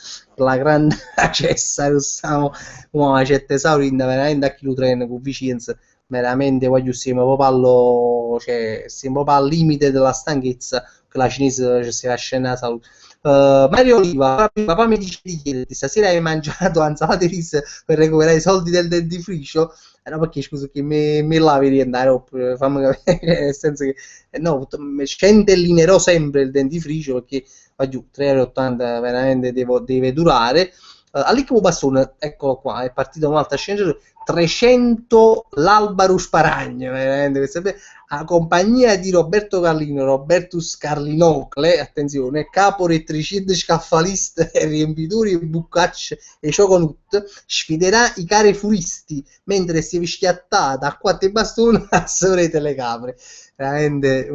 cessa, stiamo una certa esaurita, veramente a chi lo treno con vicinanza, veramente voglio siamo proprio cioè, siamo proprio al limite della stanchezza, che la cinese ci si va a scena salute. Mario Oliva, papà mi dice di chiederti, stasera hai mangiato insalata di riso per recuperare i soldi del dentifricio? No, perché scusa che mi lavi di andare, oppure fammi capire, nel senso che no, scentellinerò sempre il dentifricio perché va giù 3,80 € veramente deve durare. All'Icmo Bastone, eccolo qua, è partita un'altra sceneggiatura, 300 l'Albaro Sparagno, veramente, a compagnia di Roberto Carlino, Robertus Carlinocle, attenzione, capo retricide scaffalista e riempitori e buccacce e cioconut, sfiderà i carefuristi mentre si è schiattata a quattro bastoni a sorete le capre. Veramente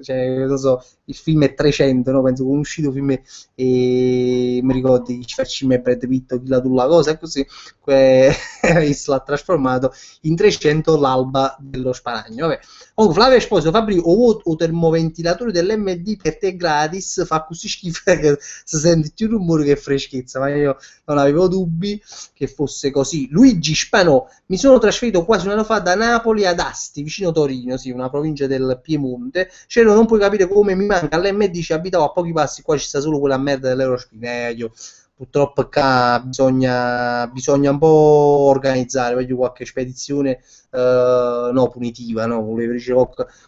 cioè, non so, il film è 300, no? Penso che è uscito il film e mi ricordo che ci facciamo Brad Pitt, chi la tu la cosa, e così l'ha trasformato in 300 l'alba dello sparagno. Vabbè. Comunque Flavio Esposito, Fabri, o termoventilatore dell'MD per te gratis, fa così schifo che si sente più rumore che freschezza, ma io non avevo dubbi che fosse così. Luigi Spanò, mi sono trasferito quasi un anno fa da Napoli ad Asti, vicino Torino, sì, una provincia del Piemonte. Cielo, non puoi capire come mi manca l'MD, ci abitavo a pochi passi, qua ci sta solo quella merda dell'Eurospinaio. Purtroppo qua bisogna un po' organizzare, voglio qualche spedizione no, punitiva, no, volevo dire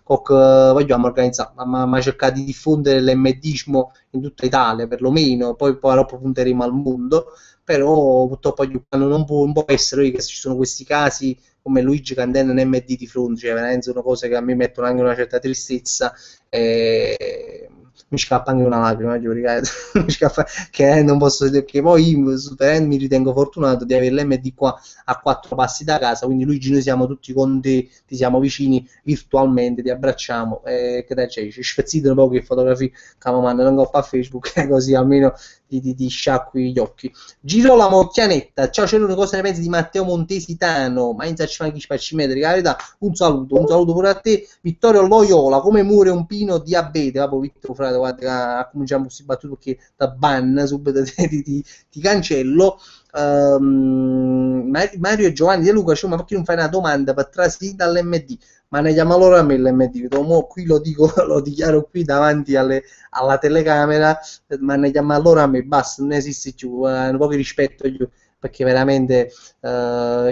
vogliamo organizzare, ma cercare di diffondere l'MDismo in tutta Italia perlomeno, poi dopo punteremo al mondo, però purtroppo non può essere che ci sono questi casi come Luigi Candena in MD di fronte, cioè veramente sono cose che a me mettono anche una certa tristezza e mi scappa anche una lacrima, giuro, mi scappa, che non posso dire che poi mi ritengo fortunato di avere l'MD qua a 4 passi da casa, quindi Luigi noi siamo tutti con te, ti siamo vicini virtualmente, ti abbracciamo e che te c'è, ci spezzitano un po' che fotografie che mi mandano a Facebook così almeno ti sciacqui gli occhi. Girolamo Occhianetta, ciao, c'è una cosa ne pensi di Matteo Montesitano, ma in facci chi spacci metri, carità, un saluto pure a te. Vittorio Loyola, come muore un pino diabete, vabbè Vittorio frate, guarda, cominciamo questi battuti perché da ban subito ti cancello. Mario e Giovanni De Luca, cioè, ma perché non fai una domanda per trasferire dall'MD? Ma ne chiama allora a me l'MD, qui lo dico, lo dichiaro qui davanti alla telecamera, ma ne chiama allora a me, basta, non esiste più, un po' di rispetto io, perché veramente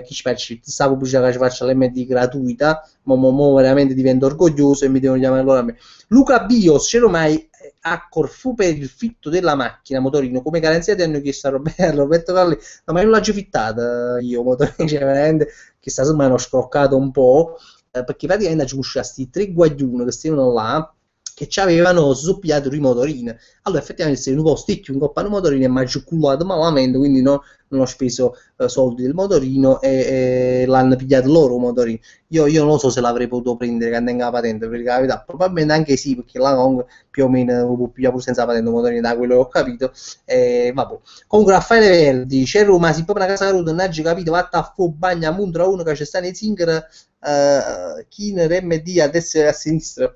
chi ci faccio questa pubblicità che ci faccio all'MD gratuita, mo veramente divento orgoglioso e mi devono chiamare allora a me. Luca Bios, c'ero mai a Corfù per il fitto della macchina motorino, come garanzia ti hanno chiesto a Roberto Carli, no, ma non l'ho già fittata io motorino, cioè veramente che sta mi hanno scroccato un po', perché praticamente ci sono questi 3 guaglioni che stavano là che ci avevano soppiato i motorini. Allora effettivamente se un po' sticchio un coppano motorino e mi ha giuculato malamente, quindi non ho speso soldi del motorino e l'hanno pigliato loro motorino. Io non lo so se l'avrei potuto prendere che tenga la patente, per la verità probabilmente anche sì, perché la Kong più o meno può pigliare pure senza patente motorino, da quello che ho capito. Vabbè. Comunque Raffaele Verdi, c'è Roma, si proprio una casa caruta, non hai già capito, vatta a fu bagna muntra uno che c'è sta nei Zinger, Kiner MD a destra e a sinistra.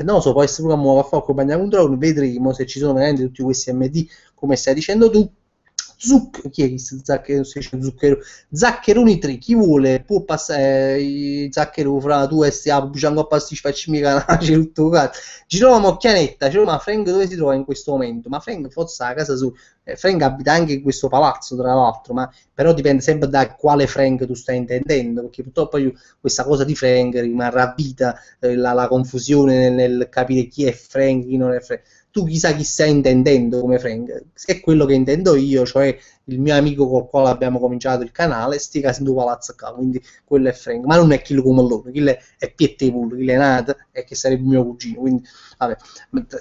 Non lo so, può essere una nuova fuoco bagna un drone, vedremo se ci sono veramente tutti questi MD come stai dicendo tu. Chi è questo Zacchero? Zaccheroni 3, chi vuole può passare Zacchero fra tu e stiamo bucando a pasticci facci mica c'è tutto cazzo. Ci trova Mocchianetta, ci trova, ma Frank dove si trova in questo momento? Ma Frank forse a casa su, Frank abita anche in questo palazzo tra l'altro, ma però dipende sempre da quale Frank tu stai intendendo, perché purtroppo io, questa cosa di Frank rimarrà a vita, la confusione nel capire chi è Frank, chi non è Frank. Tu chissà chi stai intendendo come Frank, se è quello che intendo io, cioè il mio amico col quale abbiamo cominciato il canale, sti casi in due palazzo qua, quindi quello è Frank, ma non è quello come loro, quello è Piettevolo, quello è nato e che sarebbe mio cugino, quindi vabbè,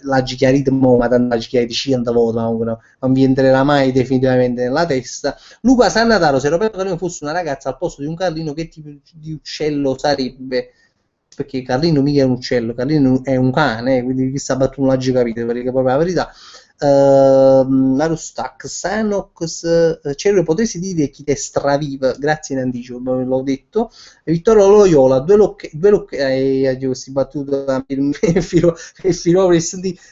l'ha chiarito, ma tanto l'ha chiarito 100 volte, non vi entrerà mai definitivamente nella testa. Luca Sannataro, se Roberto Carlino fosse una ragazza al posto di un Carlino, che tipo di uccello sarebbe? Perché Carlino mica è un uccello, Carlino è un cane, quindi chi sta battendo non l'ha già capito, perché proprio la verità. Larustac, Sanox, Cerro, potresti dire chi te straviva? Grazie in anticipo, l'ho detto. Vittorio Loyola, si battuto il filo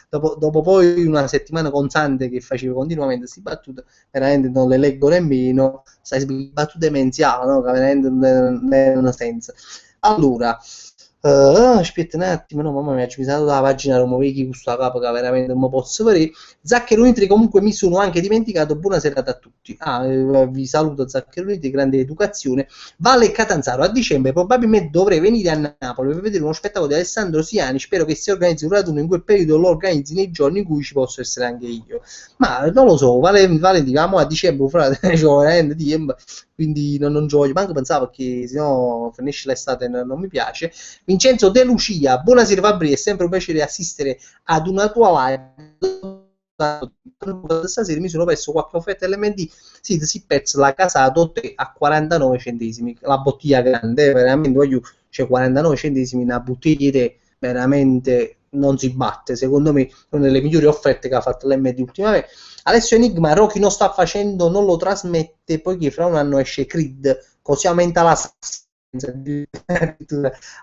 dopo poi una settimana costante che facevo continuamente queste battute, veramente non le leggo nemmeno, sai, battute menziali, no? Che veramente non hanno senso. Allora, aspetta un attimo, no, mamma mia, ci mi sono dato la pagina Roma Vecchi con questa capa che veramente non mi posso vedere. Zacchero Nitri, comunque mi sono anche dimenticato, buona serata a tutti. Vi saluto Zacchero Nitri, grande educazione. Valle Catanzaro, a dicembre probabilmente dovrei venire a Napoli per vedere uno spettacolo di Alessandro Siani, spero che si organizzi un raduno in quel periodo, lo organizzi nei giorni in cui ci posso essere anche io. Ma non lo so, diciamo a dicembre, frate, cioè, veramente, quindi non gioio, manco pensavo che se no finisce l'estate non mi piace. Vincenzo De Lucia, buonasera Fabri, è sempre un piacere assistere ad una tua live. Stasera mi sono perso qualche offerta LMD, sì, si perso la casa Dotte a 49 centesimi, la bottiglia grande, veramente voglio, cioè 49 centesimi una bottiglia di tè, veramente non si batte, secondo me una delle migliori offerte che ha fatto l'MD ultimamente. Alessio Enigma, Rocky non sta facendo, non lo trasmette, poiché fra un anno esce Creed, così aumenta la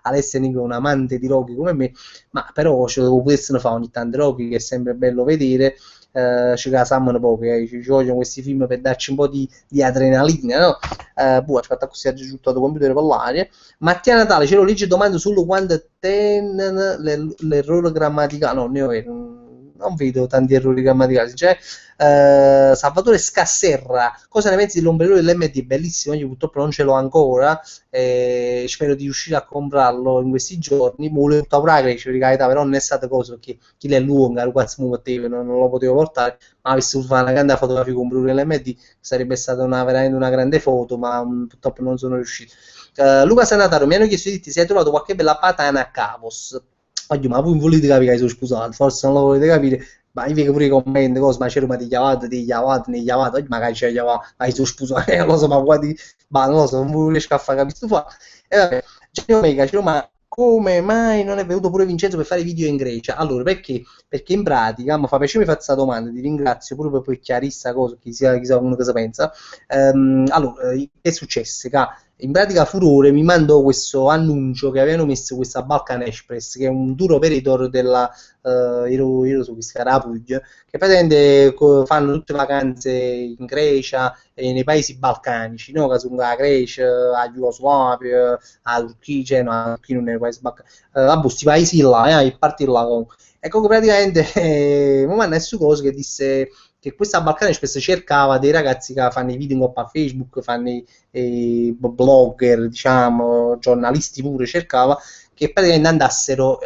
Alessio Enigma è un amante di Rocky come me, ma però ce lo potessero fare ogni tanto Rocky, che è sempre bello vedere. Ci casavano poco, ci vogliono questi film per darci un po' di adrenalina, no? Aspetta, così ha giunto al computer per l'aria. Mattia Natale, ce lo legge domande solo quando l'errore grammaticale, no, non vedo tanti errori grammaticali, cioè, Salvatore Scasserra, cosa ne pensi dell'ombrellone dell'MD? Bellissimo, io purtroppo non ce l'ho ancora, spero di riuscire a comprarlo in questi giorni. Mi volevo portare di carità, però non è stata cosa perché chi è lunga, non lo potevo portare, ma avessi voluto fare una grande fotografia con Bruno LMD sarebbe stata veramente una grande foto, ma purtroppo non sono riuscito. Luca Sanataro, mi hanno chiesto di dirti se hai trovato qualche bella patana a Cavos. Oddio, ma voi volete capire che sono scusato, forse non lo volete capire, ma io vedo pure i commenti, cosa, ma c'era ma ti chiavate, oggi magari c'è chiavato, ma io sono scusato, non lo so, ma guardi, ma non lo so, non riesco a fare capire sto fa. E vabbè, Gianni Omega, ma come mai non è venuto pure Vincenzo per fare video in Grecia? Allora, perché? Perché in pratica, mi fa piacere mi fare questa domanda, ti ringrazio pure per chiarire questa cosa, chissà uno che si pensa. Allora, che è successo? Che in pratica Furore mi mandò questo annuncio che avevano messo questa Balkan Express, che è un tour operator della io so che era Puglia, che praticamente fanno tutte vacanze in Grecia e nei paesi balcanici, no? Che sono la Grecia, la Jugoslavia, la Turchia, cioè, no, la Turchia non è un paese balcanico, vabbè, questi paesi là, e parti là comunque. Ecco che praticamente mi mandò questo coso che disse che questa Balcani spesso cercava dei ragazzi che fanno i video in coppa a Facebook, fanno i blogger, diciamo, giornalisti pure, cercava che praticamente andassero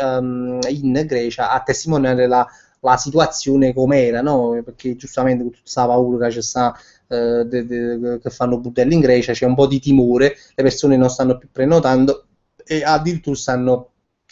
in Grecia a testimoniare la situazione com'era, no? Perché giustamente con tutta questa paura che c'è sta, che fanno budelli in Grecia, c'è un po' di timore, le persone non stanno più prenotando e addirittura stanno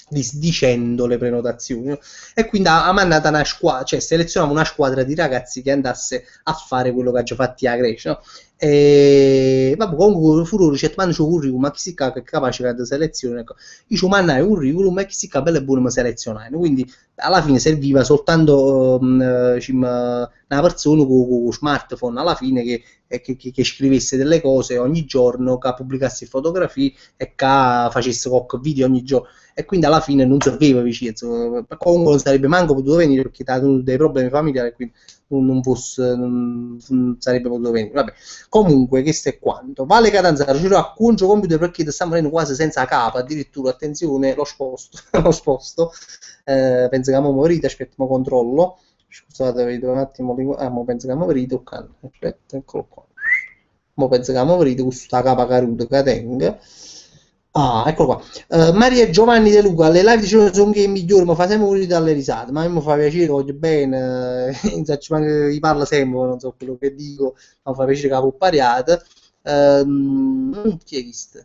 disdicendo le prenotazioni, no? E quindi ha mandato una squadra, cioè selezionava una squadra di ragazzi che andasse a fare quello che ha già fatto a Grecia, no? E vabbè, comunque Furore ci manda un curriculum, ma chi si che è capace di selezione, ecco. Io ci mandai un curriculum e chi si bello e buono mi selezionai, no? Quindi alla fine serviva soltanto una persona con smartphone alla fine che scrivesse delle cose ogni giorno, che pubblicasse fotografie e che facesse qualche video ogni giorno, e quindi alla fine non serviva vicino, comunque non sarebbe manco potuto venire perché ha avuto dei problemi familiari, quindi non fosse, non sarebbe potuto venire. Vabbè. Comunque, questo è quanto. Vale Catanzaro, ci racconto computer perché ti sta morendo quasi senza capo, addirittura, attenzione, lo sposto, lo sposto. Penso che abbiamo morito, aspetta, mo controllo. Scusate, vedo un attimo, mo penso che abbiamo morito, ok. Aspetta, eccolo qua. Mo penso che abbiamo morito con questa capa caruta che tengo. Ah, eccolo qua. Maria e Giovanni De Luca, le live dicevano sono che migliori, ma fa sempre morire dalle risate. Ma a me mi fa piacere, voglio bene, gli parla sempre, non so quello che dico, ma mi fa piacere che la pariata. Chi è visto?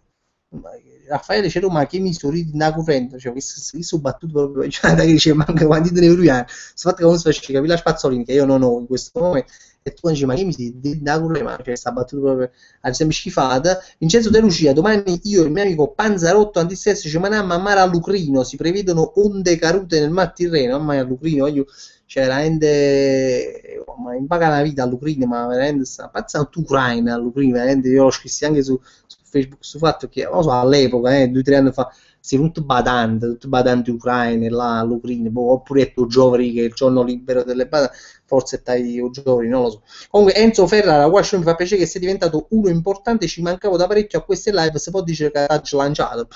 Raffaele Cero, ma che mi sorridi da corrente, cioè questo battuto proprio, cioè, che dice manca quanti te ne vogliamo, sto fatto che non si faccia capire la Spazzolini che io non ho in questo momento, e tu dici ma che mi si da corrente, ma cioè sta battuto proprio ha sempre schifata. Vincenzo De Lucia, domani io e il mio amico Panzarotto Antistress ci mandiamo a mare a Lucrino, si prevedono onde cadute nel Mar Tirreno, mamma mia, a Lucrino, voglio, cioè veramente, ma in paga la vita a Lucrino, ma veramente sta pazzando tu Ucraina a Lucrino, veramente io l'ho scrissi anche su Facebook sul fatto che, non so, all'epoca, 2 o 3 anni fa, si tutti badanti ucraine là all'Ucraina, oppure ecco giovani che il giorno libero delle badanti, forse tai giovani, non lo so. Comunque Enzo Ferrara, guarda, mi fa piacere che sei diventato uno importante, ci mancavo da parecchio a queste live, si può dire che ha lanciato,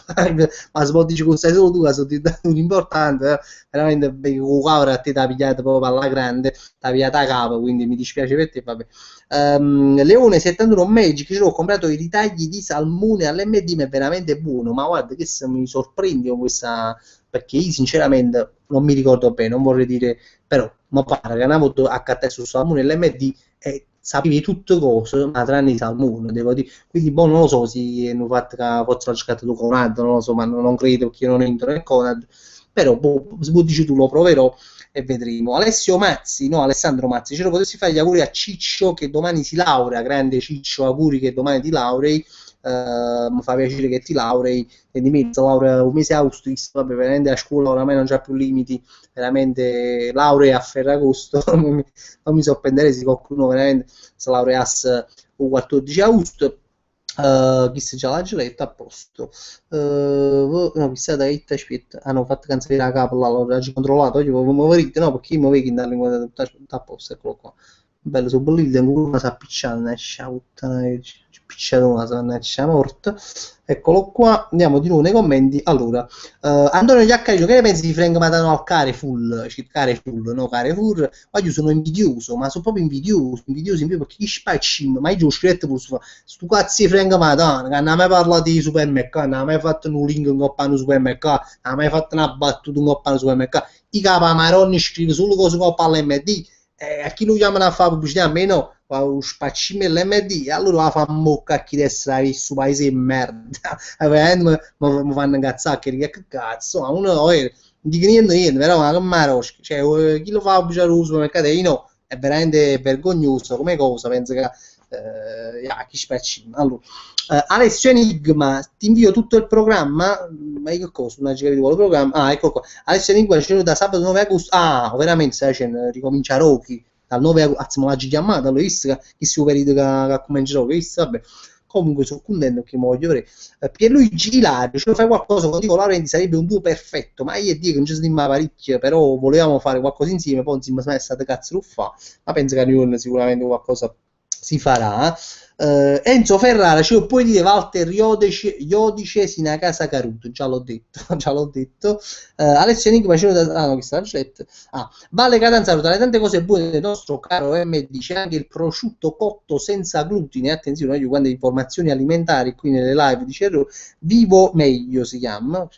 ma si può dire che sei solo tu che sei diventato un importante, veramente a te ti ha pigliato proprio alla grande, ti ha pigliato a capo, quindi mi dispiace per te, vabbè. Leone 71 Magic, io ho comprato i ritagli di salmone all'MD, ma è veramente buono, ma guarda che se mi sorprendi con questa, perché io sinceramente non mi ricordo bene, non vorrei dire, però mi pare che una volta accattare sul salmone l'MD e sapevi tutte cose, ma tranne i salmone, devo dire, quindi boh, non lo so se hanno fatto che forse l'ha cercato tu Conad, non lo so, ma non credo perché io non entro nel Conad, però boh, se dici tu lo proverò e vedremo. Alessio Mazzi, no, Alessandro Mazzi, ce lo potessi fare gli auguri a Ciccio che domani si laurea, grande Ciccio, auguri che domani ti laurei, mi fa piacere che ti laurei, e di mezzo laurea un mese austuris, vabbè, veramente a scuola oramai non c'ha più limiti, veramente laurea a Ferragosto, non mi sorprenderei se qualcuno veramente si laureasse il 14 agosto. Chissà già la geletta a posto. No, chissà da hit, aspetta, hanno fatto canzone da capo là, l'ho già controllato, io mi vedete, no, perché mi vedi in lingua a posto, eccolo qua. Bello, sono bollito, uno si è appicciato, ne picciato una, se è morta. Eccolo qua, andiamo di nuovo nei commenti. Allora, Antonio Giaccarino, che ne pensi di Frank Matano al Carrefour? Carrefour, no, Carrefour. Ma io sono invidioso, ma sono proprio invidioso in più perché chi spacci, ma io ho scritto pure stu cazzo di Frank Matano, che non ha mai parlato di supermercato, non ha mai fatto un link in coppa al supermercato, non ha mai fatto una battuta in coppa al supermercato. I capa Maronni scrive solo cose coppa all'MD. A chi lo chiamano a fare pubblicità a me no, fa spaccime l'MD e allora la fa mocca a chi deve essere su paese di merda mi fanno incazzare che cazzo ma uno dico niente però ma che maroschi cioè chi lo fa pubblicità sul supermercato io no è veramente vergognoso come cosa penso che chi spaccima allora Alessio Enigma ti invio tutto il programma ma che cosa non hai capito il programma ecco qua Alessio Enigma c'è da sabato 9 agosto veramente stai dicendo ricomincia Rocky dal 9 agosto ma l'hai chiamata l'ho visto che si periodo che comincia Rocky visto vabbè comunque sono contento che mi voglio vedere Pierluigi Ilario ce lo fai qualcosa con Dico Laurenti sarebbe un duo perfetto ma io e Dio che non ci sentiamo parecchio però volevamo fare qualcosa insieme poi insomma è stato cazzo lo fa ma penso che a New sicuramente qualcosa si farà. Enzo Ferrara, cioè, puoi dire Walter Iodice sino a casa Caruto, già l'ho detto, già l'ho detto. Alessio Enigma, no, questa Vale Catanzaro, tra le tante cose buone del nostro caro MD c'è anche il prosciutto cotto senza glutine, attenzione, io quando informazioni alimentari qui nelle live dicevo Vivo Meglio si chiama,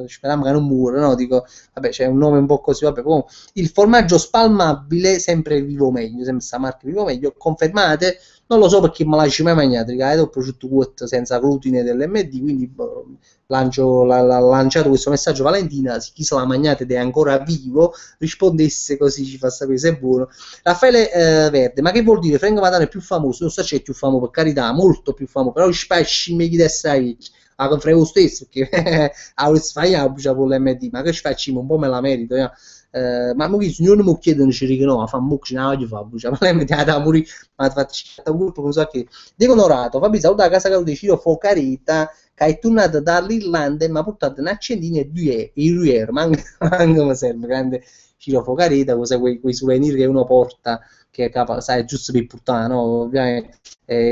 speriamo che non muore, no? Dico, vabbè, c'è un nome un po' così, vabbè, poi, il formaggio spalmabile, sempre Vivo Meglio, sempre sta marca Vivo Meglio, confermate? Non lo so perché me la ci mai mangiato, il prosciutto cotto senza glutine dell'MD, quindi lanciato questo messaggio Valentina, chi se l'ha mangiata ed è ancora vivo, rispondesse così ci fa sapere se è buono. Raffaele Verde, ma che vuol dire? Frank Matano è più famoso, non so se è più famoso, per carità, molto più famoso, però gli spacci mi chiede assai, la frego stesso, perché a Westfalia con l'MD, ma che ci facciamo, un po' me la merito, ma qui non mi chiedono ci dicono no, fa mucci no oggi fa buccia ma lei mi da muri ma faccio un gruppo non so che dico onorato Fabio saluta a casa Caruto di Ciro Focarita che è tornato dall'Irlanda e mi ha portato un accendino e 2 euro ma anche mi serve grande Ciro Focarita cos'è quei souvenir che uno porta che sai, giusto per puttana, no? Ovviamente,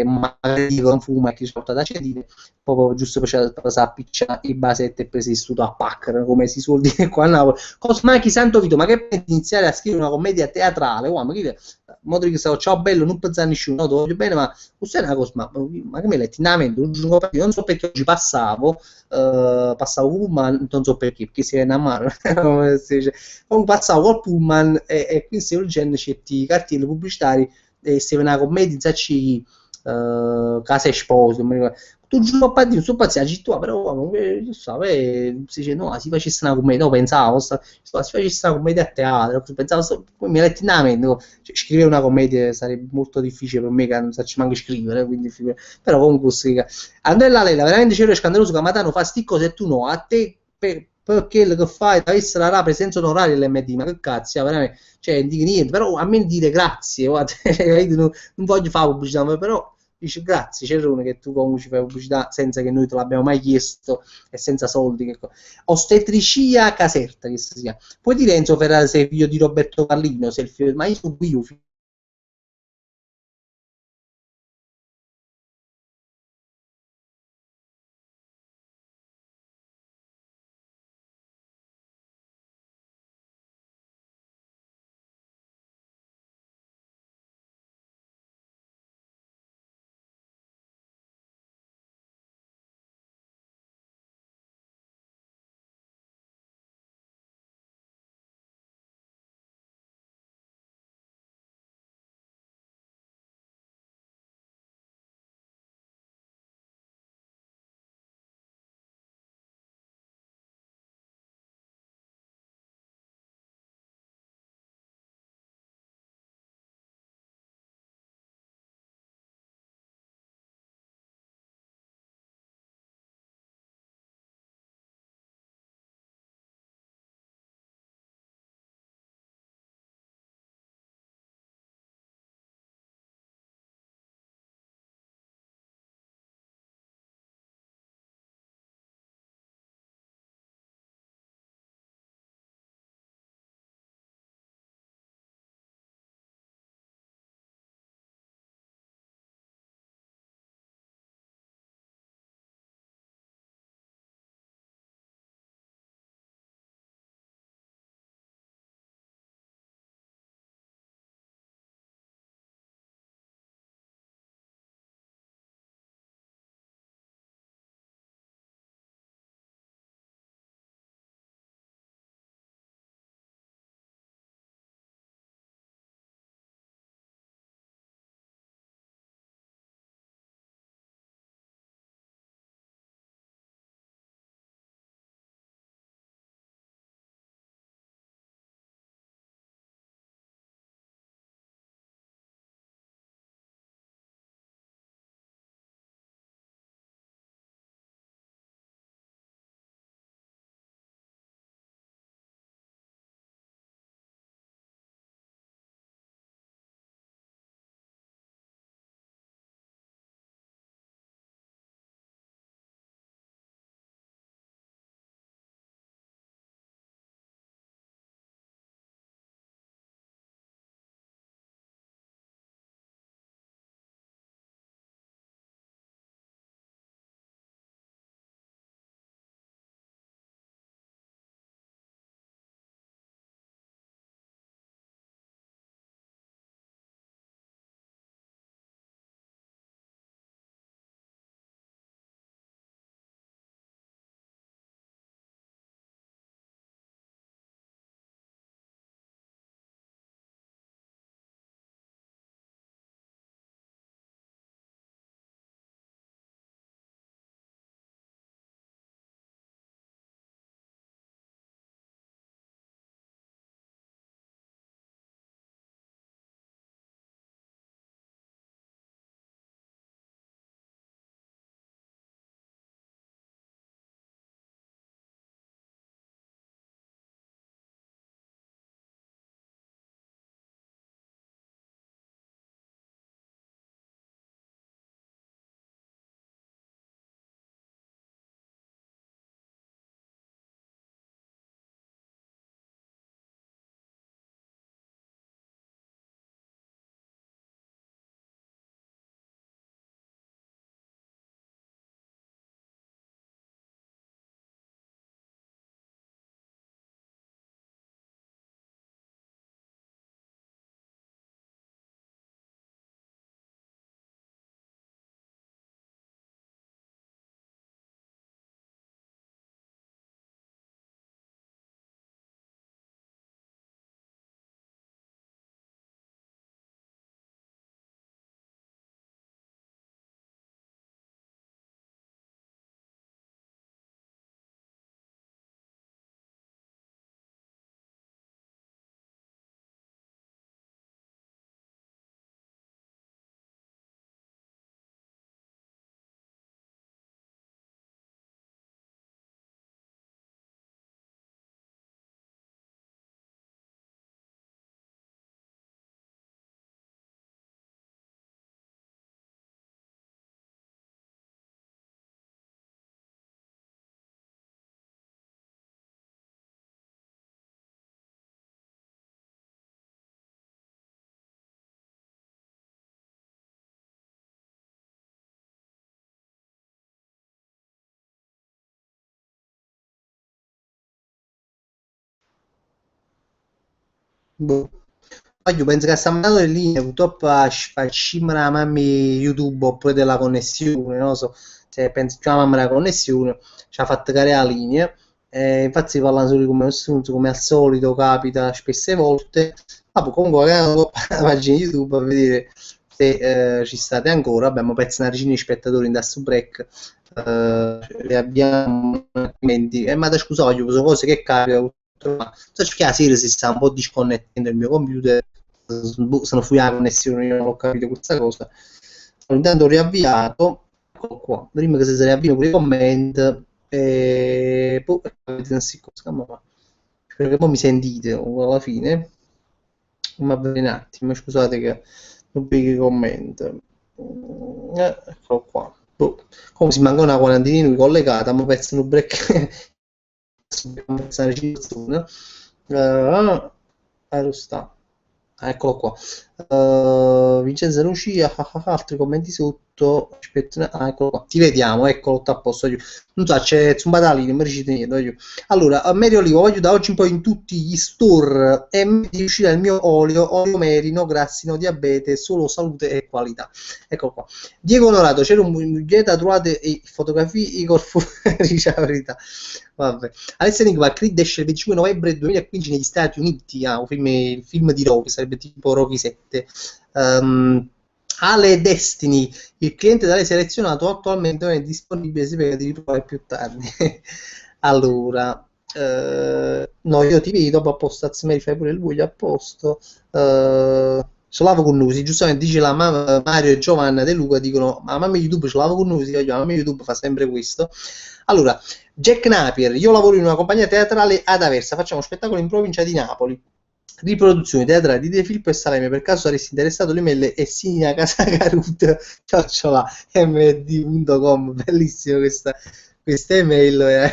magari non fuma e chi porta da cedire, proprio giusto per appicciare i basetti e presi studio a pacca, come si suol dire qua a Napoli. Ma chi santo Vito, ma che per iniziare a scrivere una commedia teatrale, ma che modo che stavo, ciao bello, non pensare a nessuno, no, ti voglio bene, ma questa è una cosa, ma che mi letti in mente, non so perché oggi passavo pullman, non so perché si viene a mano, come si dice. Comunque passavo col pullman e qui se urgente c'è i cartelli pubblicitari e se viene a commedia, zacci casa e sposo, tu giuro a Dio, sono pazzesco, città, però si dice no, si facesse una commedia, no, pensavo, si facesse una commedia a teatro, pensavo, poi mi ha letto in mente, cioè, scrivere una commedia sarebbe molto difficile per me che non saccio manco scrivere, quindi, però comunque sì, Andrea Lella, veramente c'era scandaloso che Matano fa sti cose e tu no, a te perché che fai, avesse la presenza onoraria dell'MD, ma che cazzo, veramente, cioè, di niente, però a me dire grazie, guarda, non voglio fare pubblicità, però dici grazie, c'è uno che tu comunque ci fai pubblicità senza che noi te l'abbiamo mai chiesto e senza soldi. Ostetricia Caserta, che si chiama. Puoi dire Enzo Ferrari se è figlio di Roberto Carlino, se è il figlio, ma io sono qui, Boh. Poi io penso che sta mandando le linee, purtroppo fa scimra la mamma YouTube oppure della connessione, non lo so, se penso che la mamma la connessione ci ha fatto caricare la linea, infatti si parla solo come assunto, come al solito capita spesse volte, ma poi comunque la pagina YouTube a vedere se ci state ancora, abbiamo perso una decina di spettatori in Dust Break, li abbiamo altrimenti, ma da scusa, sono cose che capitano, ma so che la sera si sta un po' disconnettendo il mio computer, sono fuori la connessione, io non ho capito questa cosa. Intanto ho riavviato, eccolo qua, prima che si riavvino pure i comment, e poi spero che poi mi sentite alla fine, ma un attimo, scusate che non vedo i comment. Eccolo qua. Boh. Come si manca una quarantina di collegata, ma penso un break. Sta. Eccolo qua. Vincenzo Lucia, altri commenti sotto. Aspetta, eccolo qua. Ti vediamo, eccolo a posto. Non so, c'è Zumbatalino, mi riuscite niente. Allora, Mary Olivo, voglio da oggi in poi in tutti gli store di uscire il mio olio merino, grassi, no diabete, solo salute e qualità. Eccolo qua. Diego Onorato, c'era un dieta, trovate fotografie Igor Furri, la verità. Vabbè. Alessia Enigma, Creed esce il 25 novembre 2015 negli Stati Uniti, il film di Rocky, sarebbe tipo Rocky 7. Ale Destiny, il cliente da lei selezionato attualmente non è disponibile, si prega di riprovare più tardi. Allora, no, io ti vedo, dopo a posto, mi fai pure il voglio a posto. Ce l'avevo con noi, giustamente dice la mamma, Mario e Giovanna De Luca dicono ma mamma YouTube ce l'avevo con noi, la mamma YouTube fa sempre questo. Allora, Jack Napier, io lavoro in una compagnia teatrale ad Aversa, facciamo spettacoli in provincia di Napoli. Riproduzioni teatrali di De Filippo e Salemme, per caso saresti interessato, l'email è Sina Casacarut md.com, bellissima questa email,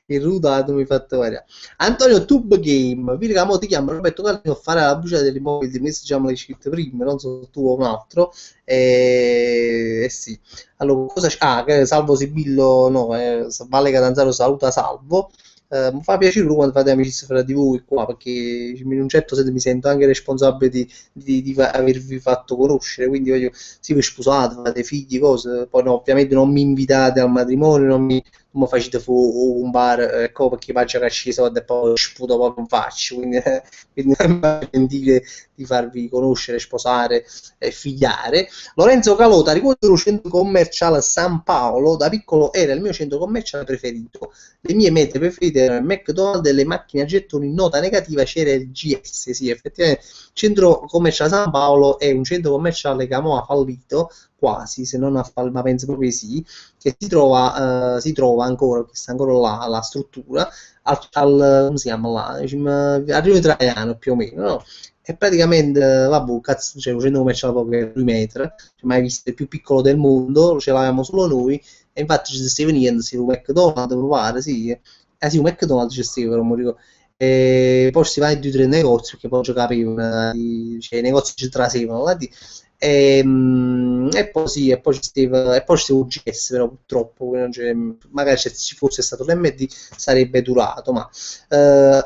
il rudato mi ha fatto variare. Antonio Tube Game, vi regamo ti chiamo Roberto Callino a fare la buccia dell'immobile di me, diciamo le scritte prima, non so tu o un altro, sì. Allora, cosa Salvo Sibillo, no, Valle Catanzaro saluta Salvo. Mi fa piacere quando fate amicizia fra di voi qua, perché in un certo senso mi sento anche responsabile di avervi fatto conoscere, quindi voglio, sì, vi sposate, fate figli, cose, poi no, ovviamente non mi invitate al matrimonio, non mi facete un bar, ecco, perché faccio cacci i soldi e poi sputo poi non faccio, quindi non mi sentite di farvi conoscere, sposare e figliare. Lorenzo Calota, ricordo il centro commerciale San Paolo, da piccolo era il mio centro commerciale preferito. Le mie mete preferite erano il McDonald's e le macchine a gettoni. Nota negativa, c'era il GS, sì, effettivamente il centro commerciale San Paolo è un centro commerciale che ha fallito, quasi, se non ma penso proprio sì, che si trova ancora, che sta ancora là, la struttura, come si chiama là, a Rio Traiano più o meno, no? E praticamente, vabbè, cazzo, c'è un centro commerciale proprio 2 metri, mai visto il più piccolo del mondo, ce l'avevamo solo noi, e infatti ci stava venendo, sì, un McDonald's, mi pare, sì, sì, un McDonald's ci stava, non mi ricordo. E poi si va in 2 o 3 negozi, perché poi ci capivano, cioè i negozi ci trasevano, e poi sì, e poi c'è un GS, però purtroppo magari se ci fosse stato l'MD sarebbe durato, ma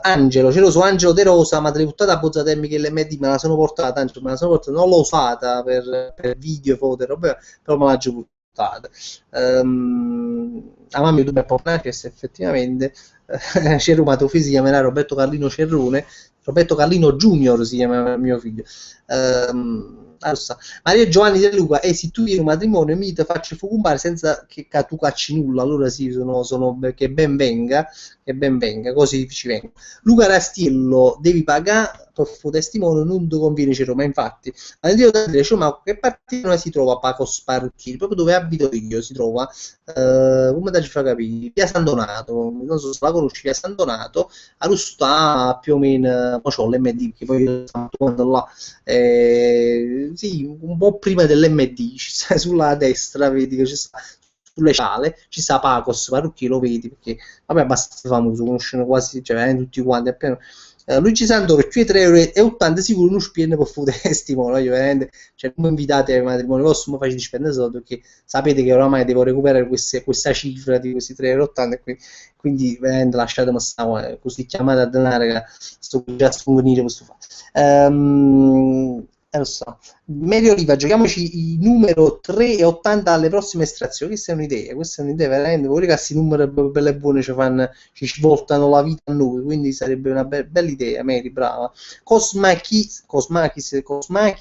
Angelo, c'ero su Angelo De Rosa, ma te l'hai buttata a bozza che l'MD me la sono portata, non l'ho usata per video, foto, roba, però me l'ha già buttata. A mamma YouTube è un po' effettivamente c'è Rumato si chiamerà Roberto Carlino Cerrone, Roberto Carlino Junior si chiama mio figlio. Maria Giovanni De Luca, e se tu vieni un matrimonio mi te faccio fucumbare senza che tu cacci nulla, allora sì, sono che ben venga, così ci vengo. Luca Rastiello, devi pagare per testimone, non ti conviene c'è Roma, infatti ma che partita si trova Paco Sparrucchini, proprio dove abito io si trova, come da ci fa capire, via San Donato, non so se la conosci, via San Donato, a Rustà più o meno, poi c'ho l'MD, che poi là, sì, un po' prima dell'MD, ci sta sulla destra, vedi che ci sta sulle ciale, ci sta Pacos, parrucchiere, lo vedi, perché vabbè è abbastanza famoso, conoscono quasi, cioè tutti quanti, appena Luigi Santoro, qui 3,80 € sicuro non spiega per fare testimone, io veramente, cioè non mi invitate ai matrimoni vostri, mi facete spendere soldi perché sapete che oramai devo recuperare questa cifra di questi 3,80 € quindi veramente lasciatemi stare, così chiamata a denaro che sto già a sfunghnire questo fa. Lo so. Medio Oliva, giochiamoci i numero 3,80 alle prossime estrazioni. Questa è un'idea veramente. Vuoi che questi numeri belle buone ci svoltano la vita a noi, quindi sarebbe una bella idea, Mary, brava. Cosmachi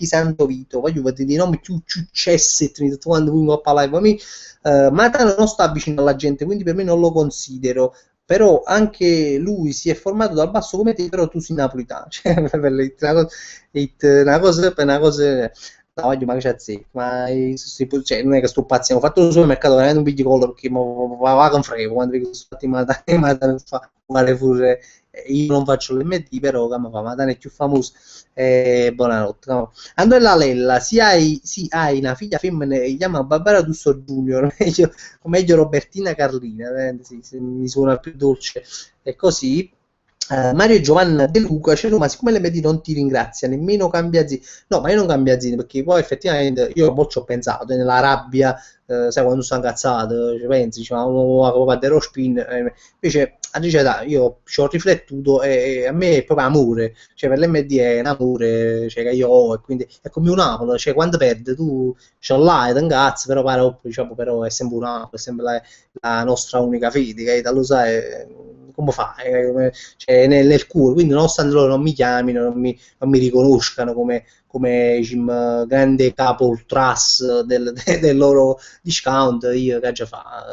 Santo Vito, voglio vedere i nomi più successi quando vengo a parlare con me. Matano non sta vicino alla gente, quindi per me non lo considero. Però anche lui si è formato dal basso come te, però tu sei napolitano. Cioè, una cosa no, voglio, ma che c'è zecco, cioè, non è che sto pazzo, ho fatto il supermercato veramente un video collo perché va con frego quando vedo sto fatti ma fa fare pure io non faccio l'MD però che mi fa Matane è più famoso buonanotte no. Antonella Lella sì hai una figlia femmina che si chiama Barbara Tusso Junior meglio Robertina Carlina sì, mi suona più dolce e così. Mario Giovanna De Luca, cioè, ma siccome l'MD non ti ringrazia nemmeno Cambiazzini, no, ma io non Cambiazzini perché poi effettivamente io ci ho pensato nella rabbia, sai quando sto incazzato, ci pensi, diciamo, come dello spin, invece a dire io ci ho riflettuto e a me è proprio amore, cioè per l'MD è un amore cioè, che io ho e quindi è come un Napoli, cioè quando perde tu ce l'hai, ti incazzi, però, diciamo, però è sempre un Napoli, è sempre la nostra unica fede, che lo sai, come fai? Cioè, nel cuore, quindi nonostante loro non mi chiamino, non mi riconoscano come grande capo ultras del loro discount, io che già fa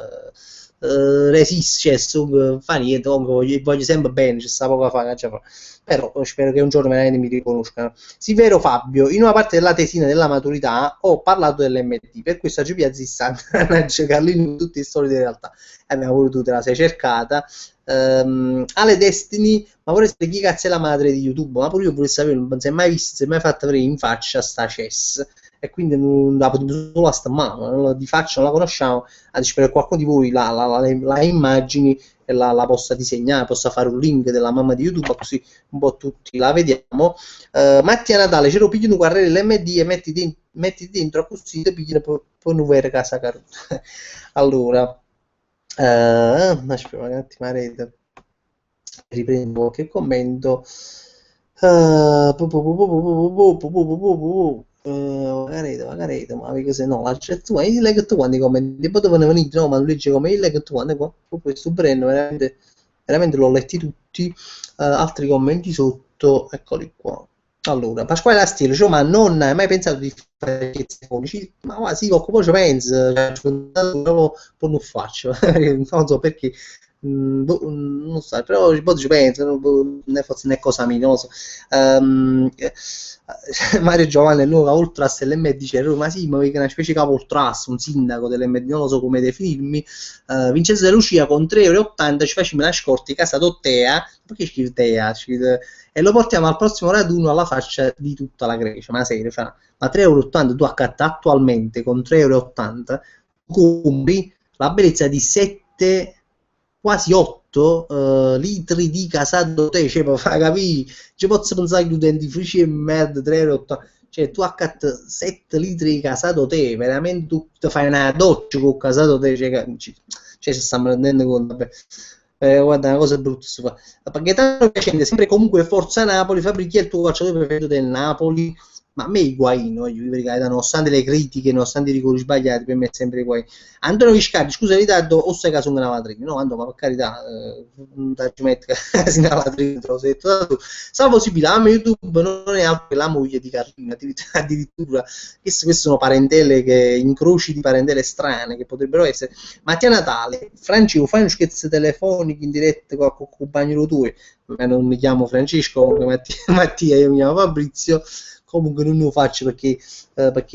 resiste, cioè, fa niente, voglio sempre bene, c'è sta poco a fare, che già fa. Però spero che un giorno veramente mi riconoscano. Sì, vero Fabio, in una parte della tesina della maturità ho parlato dell'MD, per questo a GP azizzante Carlino tutti i soliti in realtà. Abbiamo voluto te la sei cercata. Ale Destiny, ma vorrei sapere chi cazzo è la madre di YouTube? Ma pure io vorrei sapere, non si è mai vista, si è mai fatta vedere in faccia sta Chess e quindi non la potevo solo a sta mano, di faccia non la conosciamo, spero che qualcuno di voi la immagini e la possa disegnare, possa fare un link della mamma di YouTube così un po' tutti la vediamo. Mattia Natale, ce lo pigliano guardare l'MD e metti dentro così ti pigliano poi non vedere casa caro. Allora aspetta un attimo, rete. Riprendo qualche commento. Magari, ma perché se no la chat tu hai letto tu quando i commenti poi dovevano venire no ma legge come hai letto tu quando qua questo brand veramente l'ho letti tutti altri commenti sotto eccoli qua allora Pasquale Lastiero cioè, ma non hai mai pensato di fare fonici ma sì poi ci penso poi non faccio non so perché non so, però poi ci penso, non è forse né cosa mia, non lo so. Mario Giovanni, nuova Ultras LM dice, ma sì, ma è una specie di capo Ultras, un sindaco dell'MD, non lo so come definirmi. Vincenzo De Lucia con 3,80 € ci facciamo una scorta di casa d'Ottea, perché scrive Tea? E lo portiamo al prossimo raduno alla faccia di tutta la Grecia, ma serio, ma 3,80 € tu accatta attualmente con 3,80 € compri la bellezza di 7 quasi 8 litri di casato te, cioè per far capire, ci posso pensare che dentifrici e merda 3,80 €, cioè tu accatti 7 litri di casato te, veramente tu ti fai una doccia con casato te, cioè ci stiamo rendendo conto, vabbè. Guarda, una cosa brutta Gaetano Piacente, sempre comunque Forza Napoli. Fabri, chi è il tuo calciatore preferito del Napoli? Ma a me Higuain, nonostante le critiche, nonostante i rigori sbagliati, per me è sempre Higuain. Antonio Viscardi, scusa il ritardo, o sai caso una lavatrina? No, Antonio, ma per carità, non ti metti una lavatrina, te l'ho detto tu. Salvo Sibila, YouTube non è altro che la moglie di Carlina, addirittura, queste sono parentele, incroci di parentele strane che potrebbero essere. Mattia Natale, Francesco, fai uno scherzo telefonico in diretta con il compagno tuo, ma non mi chiamo Francesco, Mattia, io mi chiamo Fabrizio. Comunque non lo faccio perché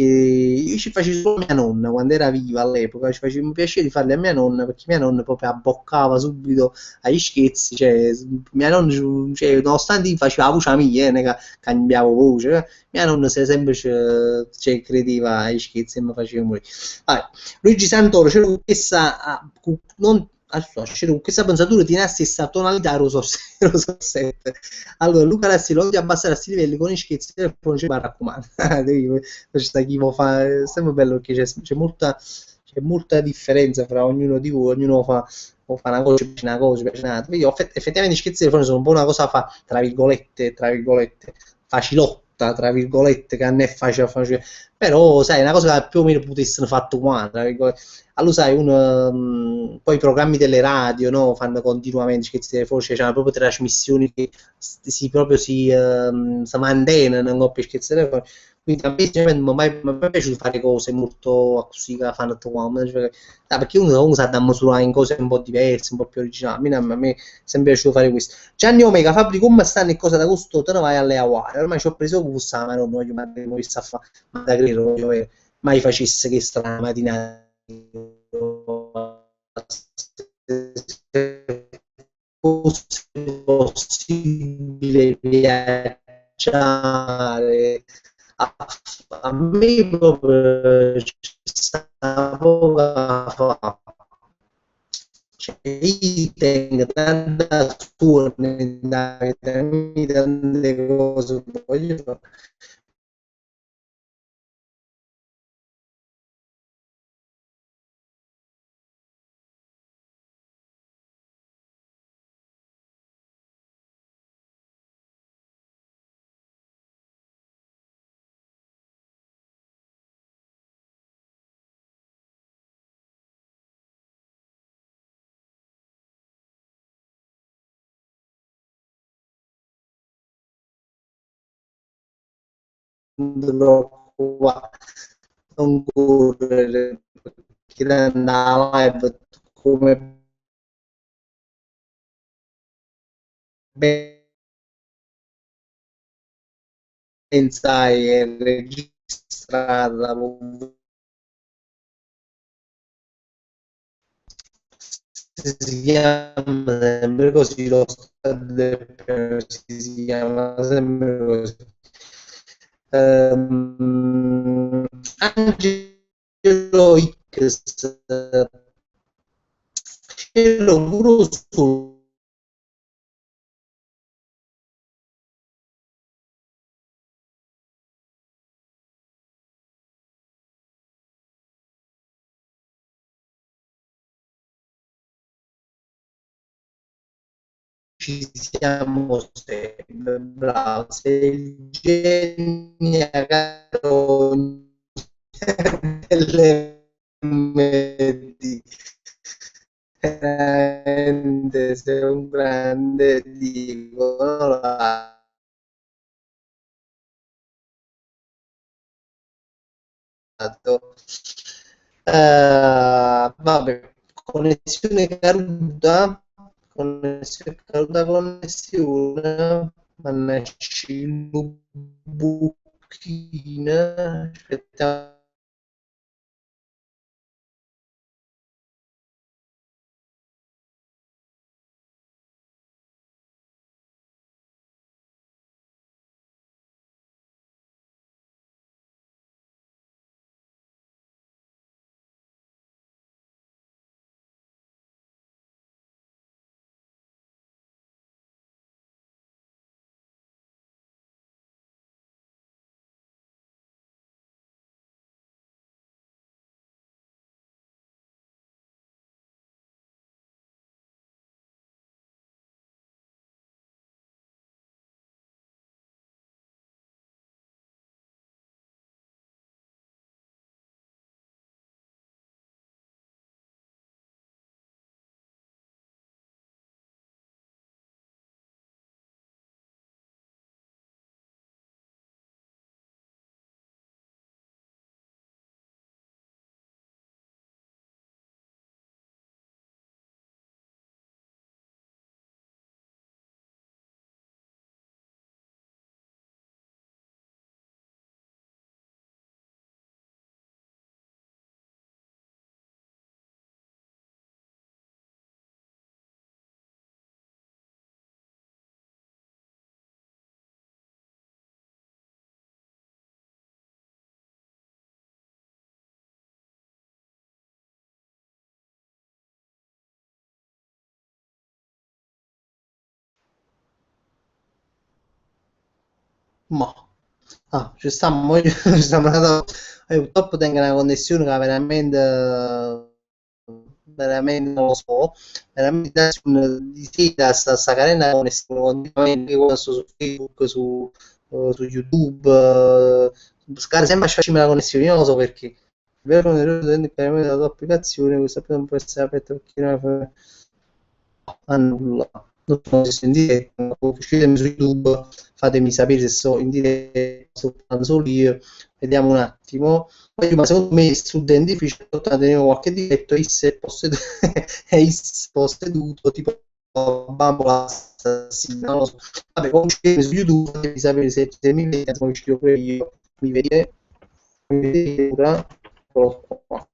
io ci facevo solo a mia nonna quando era viva all'epoca, ci faceva un piacere di farle a mia nonna perché mia nonna proprio abboccava subito agli scherzi, cioè mia nonna, cioè, nonostante faceva la voce mia, che cambiavo voce, mia nonna sempre cioè, credeva agli scherzi e mi faceva morire. Vabbè, Luigi Santoro, c'è questa non Adesso, con questa pensatura di la stessa tonalità rosso, rosso 7. Allora, Luca Rassi lo voglio abbassare a questi livelli con i schizzi telefonici, mi raccomando. C'è sta chi lo fa, è sempre bello perché c'è molta differenza fra ognuno di voi, ognuno o fa una cosa, piace una cosa, piace un'altra. Io effettivamente i schizzi telefonici sono un po' una cosa fa, tra virgolette, facilotta, tra virgolette, che non è facile, però sai, è una cosa che più o meno potessero fatto qua, tra virgolette. Allora, sai, poi i programmi delle radio, no, fanno continuamente schizzi delle voci, c'hanno proprio trasmissioni che si mantengono, non per schizzi delle voci. Quindi a me sinceramente non mi è mai piaciuto fare cose molto così che fanno tutto qua, cioè, perché uno comunque sa da misurare in cose un po' diverse, un po' più originali. A me è sempre piaciuto fare questo. Gianni Omega, Fabri, come stanno e cosa da costo, te ne vai alle Hawaii. Ormai ci ho preso gusto, ma non voglio mai visto a fare, ma da credo, voglio vedere mai facesse che strana mattina fosse possibile viaggiare a me proprio ci sta poca fa. Cioè, io tengo tanta scuola nella vita, tante cose che voglio fare. Qua non correre perché nella live come pensai è registrata si chiama sempre così lo stadio del piano, si chiama sempre così. Angelo X Angelo Grosso ci siamo sempre bravo sei il genio caro delle MD veramente sei un grande dico vabbè, connessione caduta connessione, mannaggia il buchino, aspetta. Ma, ci stiamo, ci stiamo purtroppo tengo una connessione che veramente non lo so, veramente di sera sta carena la connessione continuamente, io sto su Facebook, su YouTube, scarica sempre a farci la connessione, io non lo so perché. Vero, un errore utente che la tua applicazione, questa non può essere aperta perché non fa nulla. Non so se in diretta, uscitemi su YouTube, fatemi sapere se sto in diretta, sto parlando solo io, vediamo un attimo. Poi, ma secondo me su dentifricio tenevo qualche difetto, esse posseduto, posseduto tipo bambola assassina, non lo so. Vabbè, comunque uscitemi su YouTube, fatemi sapere se mi vedete, come uscito pure io, mi vedete ora. Eccolo qua.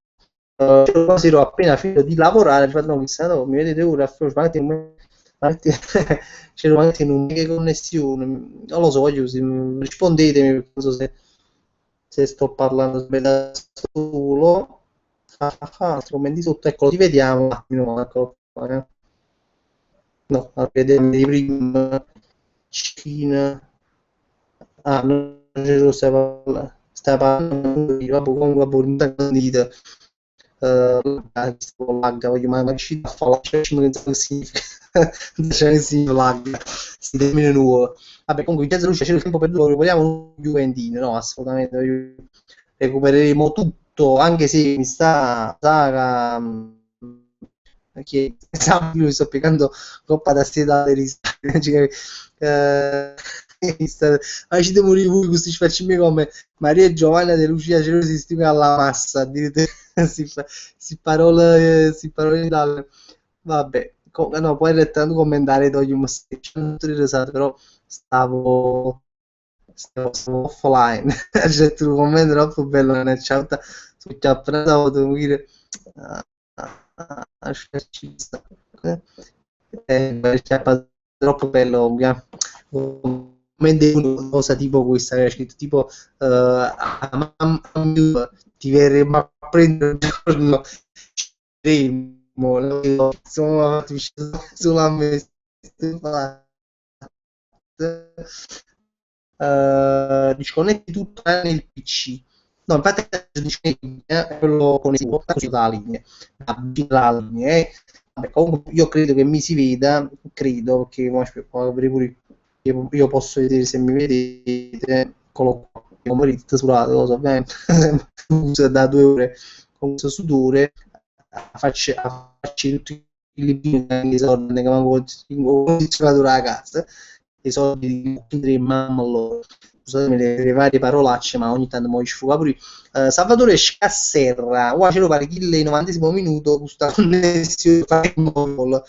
Quasi ero appena finito di lavorare, infatti no, chissà, mi vedete ora, magari- c'ero anche in un'unica connessione, non lo so, rispondetemi, non so se sto parlando da solo. Strumenti sotto, ecco, li vediamo un attimo, eccolo qua, no, a vedere prima, Cina, non c'è lo stai parlando, vabbè, comunque, vabbè, non lag, voglio mai riuscire a fare che significa che si lag, si termine nuovo. Vabbè, comunque in caso luce c'è il tempo per loro, vogliamo un Juventino, no, assolutamente recupereremo tutto, anche se mi sta che mi sto piegando coppa da seta ma ci devo morire voi questi facciamo come Maria e Giovanna de Lucia Cerosi si stima alla massa addirittura si parole dalle vabbè no poi in realtà non commentare togli un però stavo stavo offline c'è un commento troppo bello nel chat su chat devo dire troppo bello una cosa tipo questa che è scritto tipo mamma ti verremo a prendere un giorno insomma sulla me disconnetti tutto nel PC. No, infatti è quello con il così la linea, la linea. Vabbè, comunque io credo che mi si veda, credo che io posso vedere se mi vedete, eccolo qua, come sulla lo so, usa da 2 ore con questo sudore a farci tutti i libri che sono che avevo condizionato la casa i soldi di mamma loro scusatemi le varie parolacce ma ogni tanto mi sfuga pure Salvatore Scasserra qua ce lo pare che il 90° minuto questa connessione fa un gol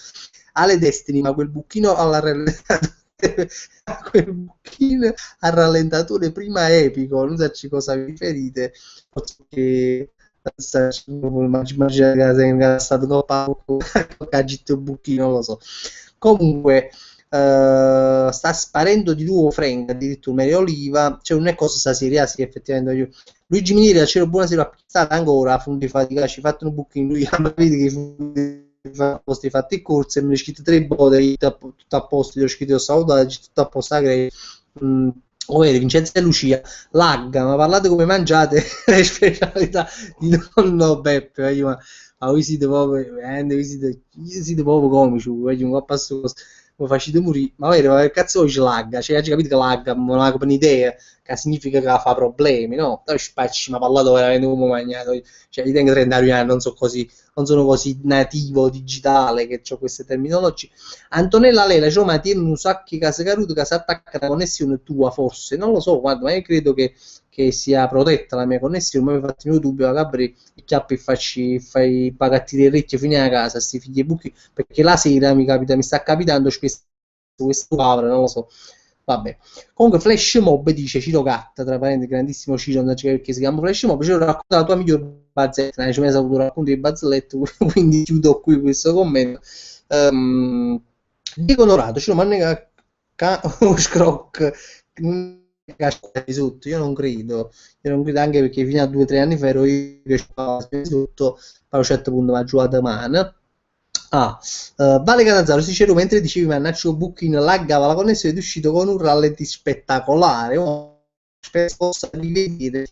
alle Destiny ma quel buchino alla quel buchino al rallentatore prima epico non so cosa vi riferite che immagino che è stato dopo Cagitto Bucchino, non lo so. Comunque, sta sparendo di nuovo Frank, addirittura Maria Oliva, cioè non è cosa stasera, sì, effettivamente io. Luigi Minieri, a cielo buonasera, a pizzata ancora, fondi fatica, ci fatto un buchino, lui vedi che posti fatti in corsa, e mi ha scritto 3 bote, tutto a posto, gli ho scritto salutate, tutto a posto, ovvero Vincenzo e Lucia, lagga, ma parlate come mangiate le specialità di nonno Beppe, ma voi siete proprio, voi siete proprio comici, voglio un passo mi facete morire, ma vero, ma che cazzo vuoi lagga? Cioè, hai capito che lagga, non ha un'idea, che significa che fa problemi, no? Dai spacci, ma parlato veramente come magnato, cioè, io tengo 30 anni, non sono così nativo digitale che ho queste terminologie. Antonella Lela, cioè, ma tieni un sacco di case cadute che si attacca alla connessione tua, forse, non lo so, guarda, ma io credo che sia protetta la mia connessione, ma mi fatti in dubbio, Gabri, i chiappi fai pagatti del ricchio fino a casa, sti figli buchi, perché la sera mi sta capitando questo avrà, non lo so. Vabbè. Comunque Flash Mob dice Ciro Gatta, tra parentesi, grandissimo Ciro, non c'è che si chiama Flash Mob, ci racconta la tua miglior barzelletta, ci mi hai saputo racconto di barzellette, quindi chiudo qui questo commento. Dico Dorato, Ciro Mannega Scroc sotto, io non credo anche perché fino a 2 o 3 anni fa ero io che stavo sotto, poi a un certo punto mi ha giocato mano Vale Catanzaro si dice mentre dicevi mannaggia Booking laggava la connessione ed è uscito con un rallenti spettacolare. Spesso di vedere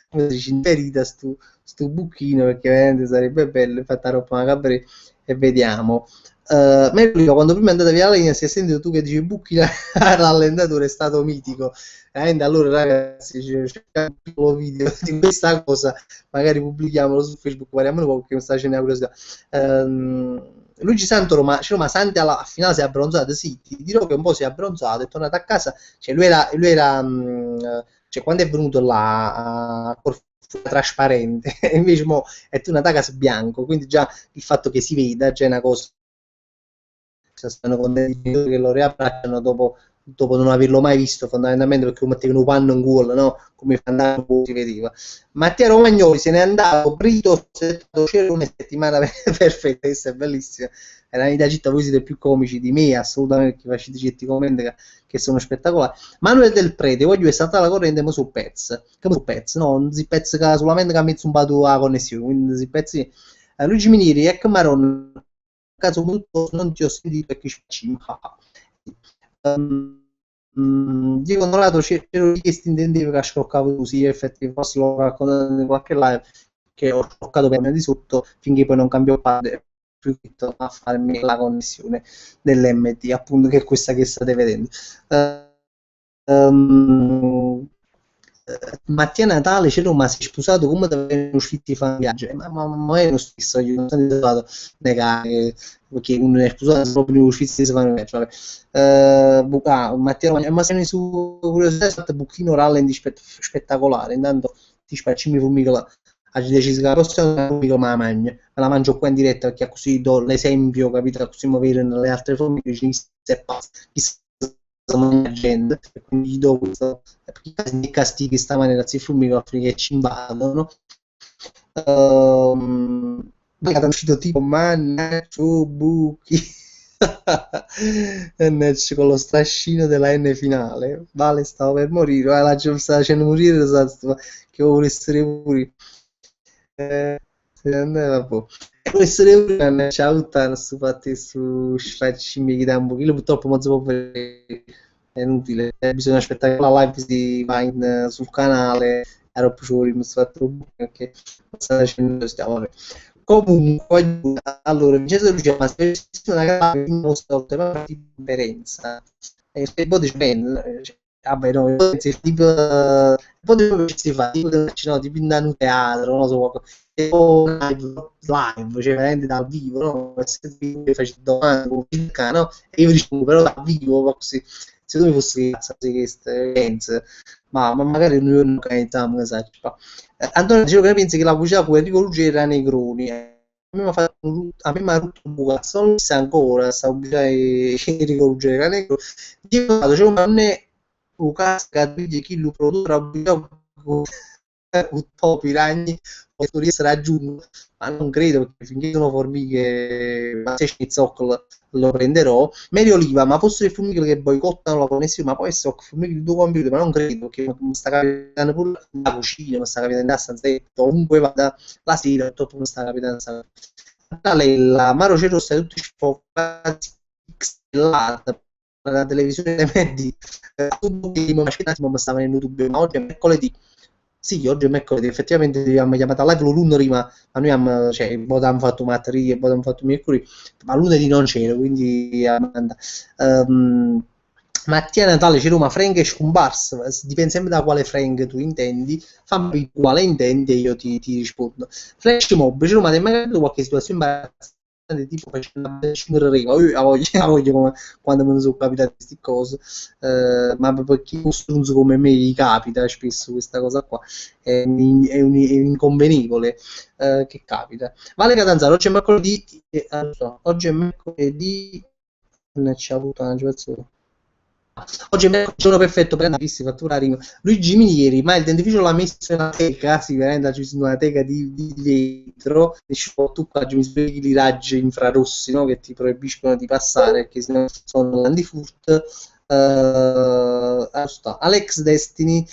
come si dice, in ferita stu buchino perché veramente sarebbe bello fatta roba macabra e vediamo. Meglio quando prima è andata via la linea si è sentito tu che dici buchino all'allentatore è stato mitico. Allora ragazzi c'è un piccolo video di questa cosa, magari pubblichiamolo su Facebook, parliamone poco che mi sta facendo curiosità. Luigi Santo Roma Santi alla finale si è abbronzato, sì, ti dirò che un po' si è abbronzato, è tornato a casa, cioè lui era cioè quando è venuto là a Corfù trasparente, e invece mo è tornato a casa bianco, quindi già il fatto che si veda già è una cosa, stanno contenti che lo riabbracciano dopo non averlo mai visto fondamentalmente perché lo mettevano un panno in culo, no? Come fanno si vedeva. Mattia Romagnoli se n'è andato, Brito c'era una settimana perfetta, questa è bellissima. Era in città, voi siete più comici di me, assolutamente, perché facete certi commenti che sono spettacolari. Manuel Del Prete, voglio è stata la corrente ma su Pez, come su Pez, no? Non si Pez che solamente che ha messo un po' la connessione, quindi si Pez. Luigi Minieri, ecco Maron, caso molto non ti ho sentito perché ci facciamo. Dico Donato c'ero richiesto intendevo che scroccavo così effettivamente forse l'ho raccontato in qualche live che ho scroccato prima di sotto finché poi non cambiò parte più a farmi la connessione dell'MD appunto che è questa che state vedendo. Um, Mattia Natale c'era ma si è sposato come da usciti fa un viaggio ma è lo stesso io non sono stato negare perché uno è sposato proprio usciti si fanno un viaggio Mattia Romagna ma se ne su curiosità è stato Bucchino Rallenti spettacolare intanto ti spacci fumicola ha deciso che la prossima fumicola me la mangio me la mangio qua in diretta perché così do l'esempio capito così muovere nelle altre formiche chi la gente quindi gli do questo perché castighi questa maniera si fumica che ci invadono è uscito tipo mannaggia buchi con lo strascino della N finale Vale stavo per morire la stava facendo morire che volesse morire vabbè. Essere un ciao su fatti su sfacci da un pochino purtroppo non si può vedere è inutile bisogna aspettare che la live si va sul canale ero più fuori mi sto fatto perché sta facendo vabbè. Comunque allora Vincenzo Lucia ma se una gara mostra ultima differenza e poi dice vabbè no tipo poi si fa tipo tipo in un teatro non so live, cioè veramente dal vivo, no? Se faccio domande con no? E io rispondo però dal vivo, ma così se tu mi fossi cazzo di queste ma magari noi non organizziamo, Antonio diceva che pensi che la voce con Enrico Ruggeri era Negroni. A me mi ha rotto un po' cazzo, non si sa ancora, sta Enrico Ruggeri era Negro. Io c'è un anno o casca di chi lo produrrà un po' piragni posso essere raggiunto ma non credo perché finché sono formiche ma se schnitzockel lo prenderò meglio oliva ma fossero le formiche che boicottano la connessione ma poi essere formiche di tuo computer ma non credo che mi sta capitando pure la cucina mi sta capitando a stanzetto ovunque vada la sera dopo mi sta capitando la Maro Cero sta tutti sfocati la televisione dei mezzi mi sta venendo dubbio ma oggi è mercoledì sì, oggi è mercoledì, effettivamente abbiamo chiamato live lo lunedì, ma noi abbiamo, cioè, abbiamo fatto martedì e poi abbiamo fatto mercoledì, ma lunedì non c'era, quindi Mattia Natale c'era una Frank è scomparso, dipende sempre da quale Frank tu intendi, fammi quale intendi e io ti rispondo. Flash mob, c'era una magari qualche situazione imbarazzante tipo facendo una scimmerreva, a voglia come quando mi sono capitate queste cose, ma per chi costrunzo come me gli capita spesso questa cosa qua, è un inconvenevole che capita. Vale Catanzaro, oggi è mercoledì, oggi è mercoledì, non c'è avuto una giocazione. Oggi è il giorno perfetto per andare a fatturare Luigi Minieri, ma il dentifricio l'ha messo in una teca, sì, veramente c'è una teca di vetro e tu qua mi spieghi i raggi infrarossi no, che ti proibiscono di passare, che sono l'antifurt. Alex Destiny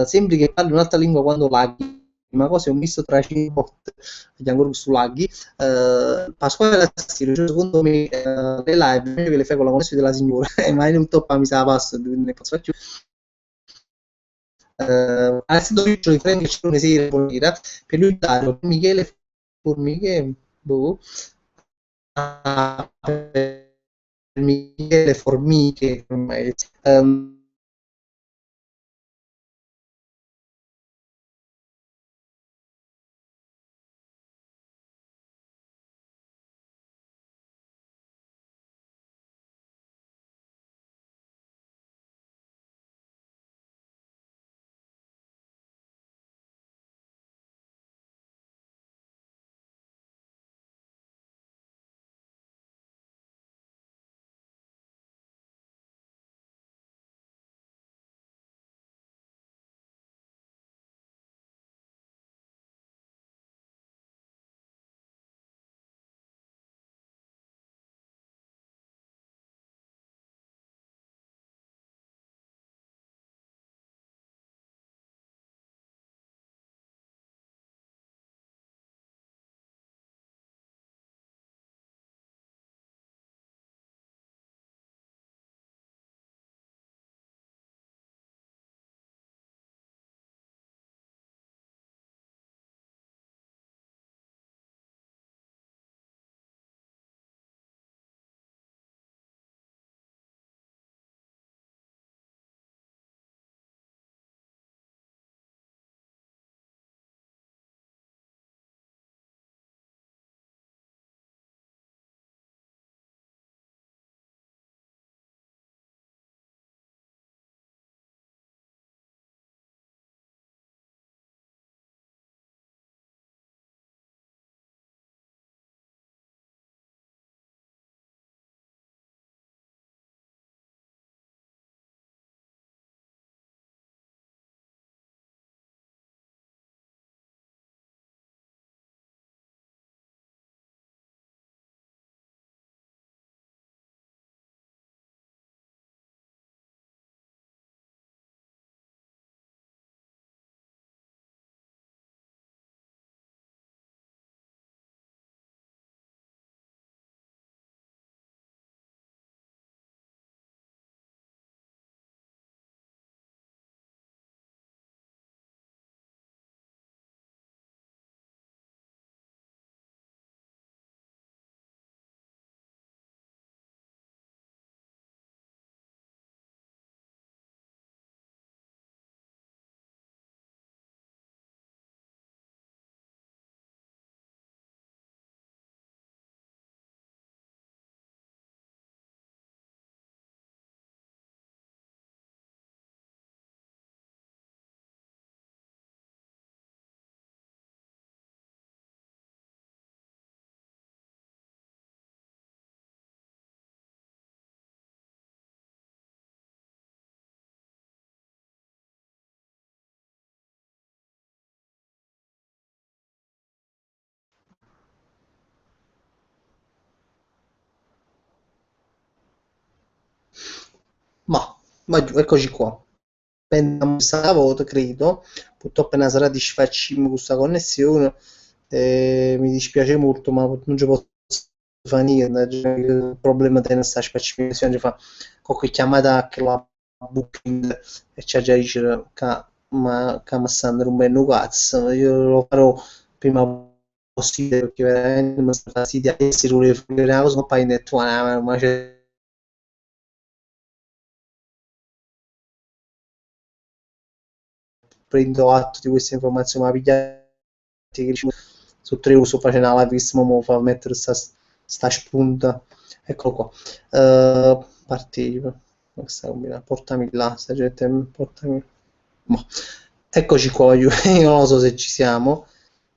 sembri che parli un'altra lingua quando laghi prima cosa, ho visto tra Cinebot agli ancora su laghi, Pasquale Lastiero, cioè, secondo me le live meglio che le fai con la connessione della signora, ma in un top mi sa la passo, ne posso fare più. Adesso dove c'ho i freni che c'è una sera per lui Dario, Michele Formiche, boh, per Michele Formiche, ormai, ma giù, eccoci qua. Pendiamo questa volta, credo. Purtroppo è una serata di sfacci con questa connessione. Mi dispiace molto, ma non ci posso fare niente. Il problema di questa spaccimentazione ci fa qualche chiamata che la booking e ci già dice che mi stanno rompendo un cazzo. Io lo farò prima possibile perché veramente mi sta fastidio a essere una cosa, ma poi in netto, ma c'è prendo atto di queste informazioni, ma pigliate che su 3 sto facendo la live che stiamo fa mettere sta spunta, eccolo qua, partecipa, questa combina, portami là, sta gente, portami, boh. Eccoci qua, io non lo so se ci siamo,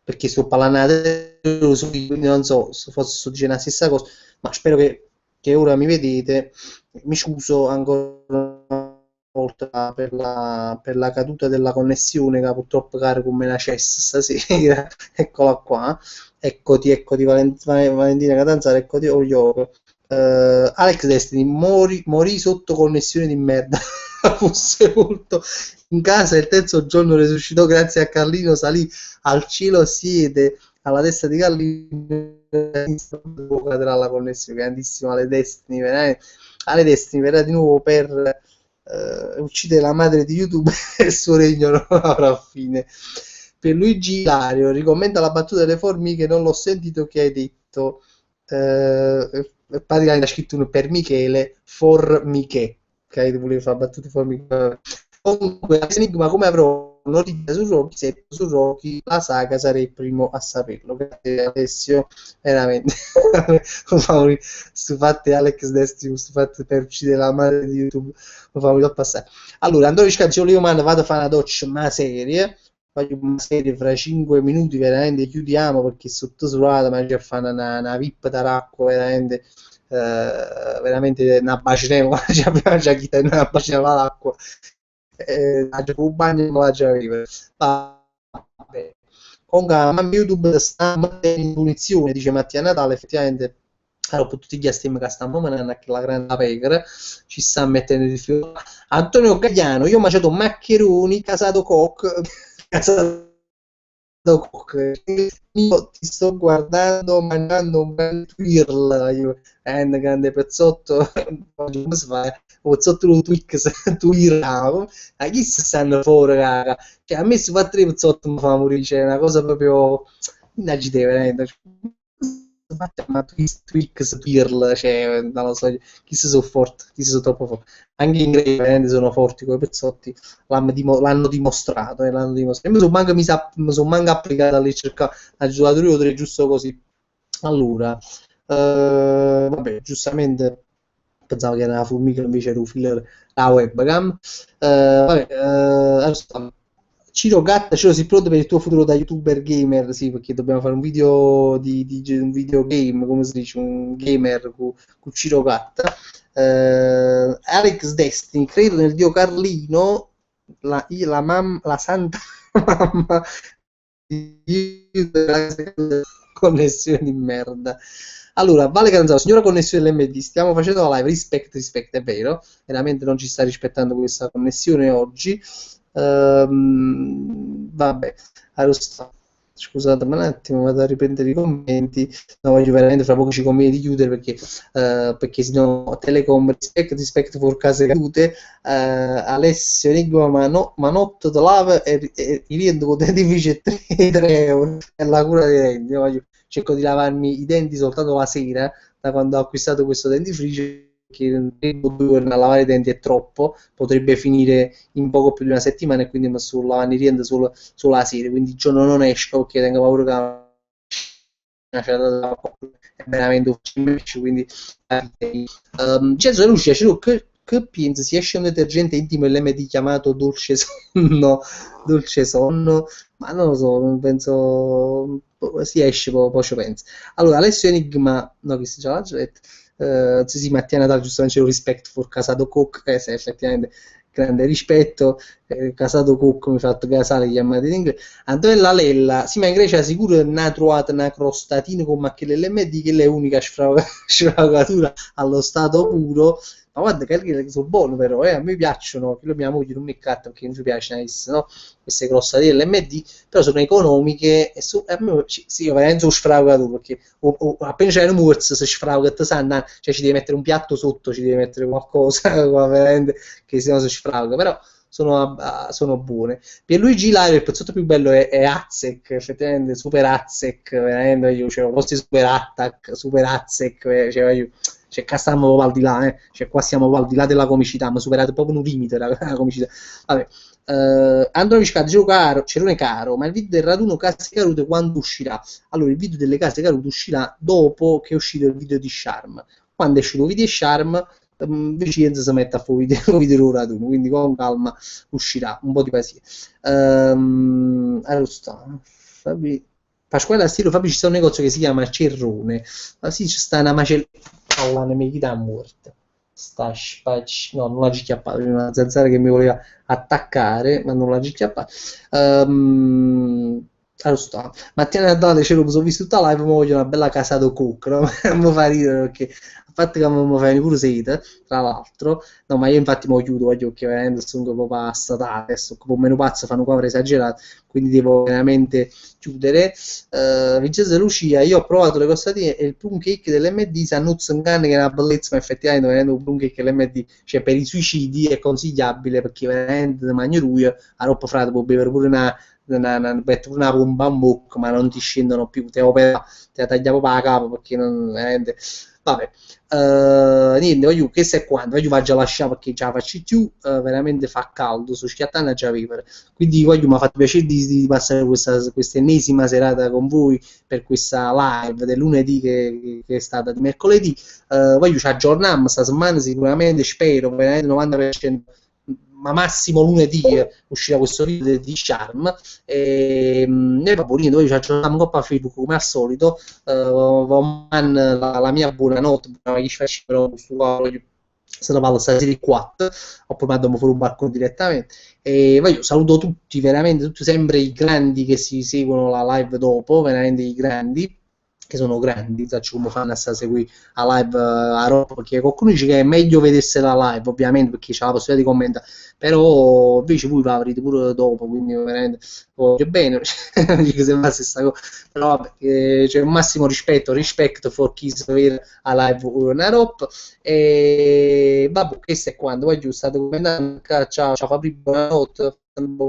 perché sto parlando adesso, quindi non so se forse sto dicendo la stessa cosa, ma spero che ora mi vedete. Mi scuso ancora una volta per la caduta della connessione, che purtroppo carico come la cessa stasera. Eccola qua. Eccoti Valentina Catanzaro, eccoti Oglio. Alex Destiny morì sotto connessione di merda. fu sepolto in casa. Il terzo giorno risuscitò grazie a Carlino, salì al cielo, siede alla destra di Carlino, cadrà la connessione, grandissima alle Destiny, veramente. Ale Destiny verrà di nuovo per uccidere la madre di YouTube e il suo regno non avrà fine. Per Luigi Ilario ricommenda la battuta delle formiche, non l'ho sentito che hai detto. Praticamente ha scritto uno per Michele, formiche, che volevo fare battute formiche. Comunque, Enigma, come avrò notizia su Rocky, se su Rocky la saga sarei il primo a saperlo. Grazie Alessio, veramente. Stufate Alex Destiny, stufate per uccidere la madre di YouTube, lo favorito a passare. Allora, Antonio Scaccio, io vado a fare una doccia, ma serie. Faccio una serie fra 5 minuti, veramente chiudiamo perché sotto suolata ma c'è a fare una VIP d'acqua, veramente una bacinella, già chi una bacinella d'acqua, un bagno non la già vivere. Vabbè. Comunque, ma YouTube sta mettendo in punizione, dice Mattia Natale, effettivamente. Allora, tutti gli stem che stanno mangiando anche la grande pecora ci sta mettendo di fiore. Antonio Gagliano, io ho mangiato maccheroni, casato coc, casato coc. Io ti sto guardando mangiando un bel twirl, un grande pezzotto, come si fa? Un pezzotto di Twix, twirl, ma chi si stanno fuori, raga? Cioè, a me si fa tre pezzotti mi fa morire, cioè, è una cosa proprio inagite, veramente. Ma Twix, Twirl, cioè, non lo so, chi si sono forti, chi si sono troppo forti. Anche in inglese veramente sono forti come pezzotti, l'hanno dimostrato, l'hanno dimostrato. Mi sono manco applicato a cercare la giocatori giusto così. Allora, vabbè, giustamente pensavo che era una formica, invece era un filler la webcam. Vabbè, adesso, Ciro Gatta, Ciro si pronto per il tuo futuro da youtuber gamer, sì, perché dobbiamo fare un video di un videogame, come si dice, un gamer con Ciro Gatta. Alex Destiny, credo nel dio Carlino, la santa mamma di connessioni di merda. Allora, Vale Canzano, signora connessione dell'MD, stiamo facendo la live, rispetto, è vero, veramente non ci sta rispettando questa connessione oggi. Vabbè, allora, scusatemi un attimo, vado a riprendere i commenti. No, voglio veramente fra poco ci conviene di chiudere perché sennò Telecom rispetto for case cadute. Alessio Enigma Manotto to Love e i denti con dentifricio 3 euro è la cura dei denti. Io cerco di lavarmi i denti soltanto la sera da quando ho acquistato questo dentifricio, che 2 giorni a lavare i denti è troppo, potrebbe finire in poco più di una settimana, e quindi mi sto lavando i denti solo la sera, quindi il giorno non esco perché tengo paura che è veramente un quindi Genzo Lucia, che pensi si esce un detergente intimo LMD chiamato Dolce Sonno? Dolce Sonno? Ma non lo so, penso si esce, poi ci penso. Allora, Alessio Enigma, no, che si già l'ha detto. Sì, Mattia Natale giustamente c'è un rispetto for Casado Cook, che se effettivamente grande rispetto. Casado Cook mi ha fatto casare chiamate in inglese. Antonella Lella, sì, ma in Grecia sicuro è una trovata una crostatina con macchine LMD, che è l'unica sfragatura allo stato puro. Ma guarda che sono buone però, a me piacciono, che mia moglie non mi catta perché non ci piace, no? Queste crostatine LMD, però sono economiche e a me, sì, io veramente sono sfragatura perché appena c'è un murz si sfraga, cioè ci devi mettere un piatto sotto, ci devi mettere qualcosa veramente, che sennò si sfraga, però sono buone. Pierluigi Ilario, il pezzotto più bello è Azek, effettivamente Super Azek, veramente io c'ero posti Super Attack, Super Azek, cioè qua stiamo proprio al di là, cioè qua siamo proprio al di là della comicità, ma superato proprio un limite la comicità. Vabbè, Android Scazio caro, Cerone caro, ma il video del raduno case cadute quando uscirà? Allora, il video delle case cadute uscirà dopo che è uscito il video di Charm. Quando è uscito il video di Charm, Vicenza si mette a fare video raduno, quindi con calma uscirà, un po' di pazienza. Allora sta, Fabi, Pasquale Astiro, Fabi, ci sta un negozio che si chiama Cerrone, ma sì, ci sta una macelletta, alla nemichità morta. No, non l'ha chiappato, c'era una zanzara che mi voleva attaccare, ma non l'ha chiappato. Allora, sto. Mattina Natale ce l'ho ho visto tutta live, ma voglio una bella casa da cook, no? Mi fa ridere perché a parte che mi fa pure sete, tra l'altro, no, ma io infatti mi chiudo, voglio che veramente sono proprio passata, adesso come un meno pazzo fanno qua per esagerare, quindi devo veramente chiudere. Vincenzo De Lucia, io ho provato le costatine e il plum cake dell'MD sanno Zungan che è una bellezza, ma effettivamente vedendo un plum cake dell'MD, cioè per i suicidi è consigliabile perché veramente ti mangi lui, a roppa frate può bere pure una bomba in bocca, ma non ti scendono più, te la tagliamo per la capo perché non veramente. Vabbè, niente, voglio che se quando voglio vado a lasciare perché già faccio più, veramente fa caldo, sto schiattando già vivere. Quindi voglio, mi ha fatto piacere di passare questa ennesima serata con voi per questa live del lunedì che è stata di mercoledì. Voglio ci aggiorniamo sta settimana sicuramente, spero veramente 90%, ma massimo lunedì uscirà questo video di Charm e vabbè, niente, noi ci aggiorniamo un po' a Facebook come al solito. La mia buonanotte, ma gli faccio però questo qua, se ne parla stasera qua, oppure andiamo fuori un balcone direttamente. E voglio, saluto tutti, veramente tutti sempre i grandi che si seguono la live dopo, veramente i grandi che sono grandi, faccio come fanno a stare a seguire a live a Roma, perché qualcuno dice che è meglio vedesse la live, ovviamente, perché c'è la possibilità di commentare, però invece voi la avrete pure dopo, quindi veramente voglio bene, dico se fa la stessa cosa, però vabbè, c'è un massimo rispetto for chi si vede a live una roba, e vabbè, questo è quando, poi giusto, state commentando, ciao, ciao Fabri, buonanotte,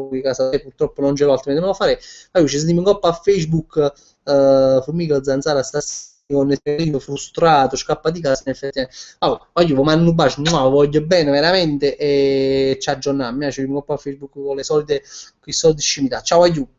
di casa, purtroppo non ce l'ho, altrimenti non lo farei, poi ci sentiamo in coppa a Facebook, Formica Zanzara sta con il territorio frustrato, scappa di casa, in effetti. Oh, voglio, vi mando un bacio, no, voglio bene veramente e ci aggiorniamo, ci vediamo un po' a Facebook con le solite, con i soliti scimità. Ciao, aiuto.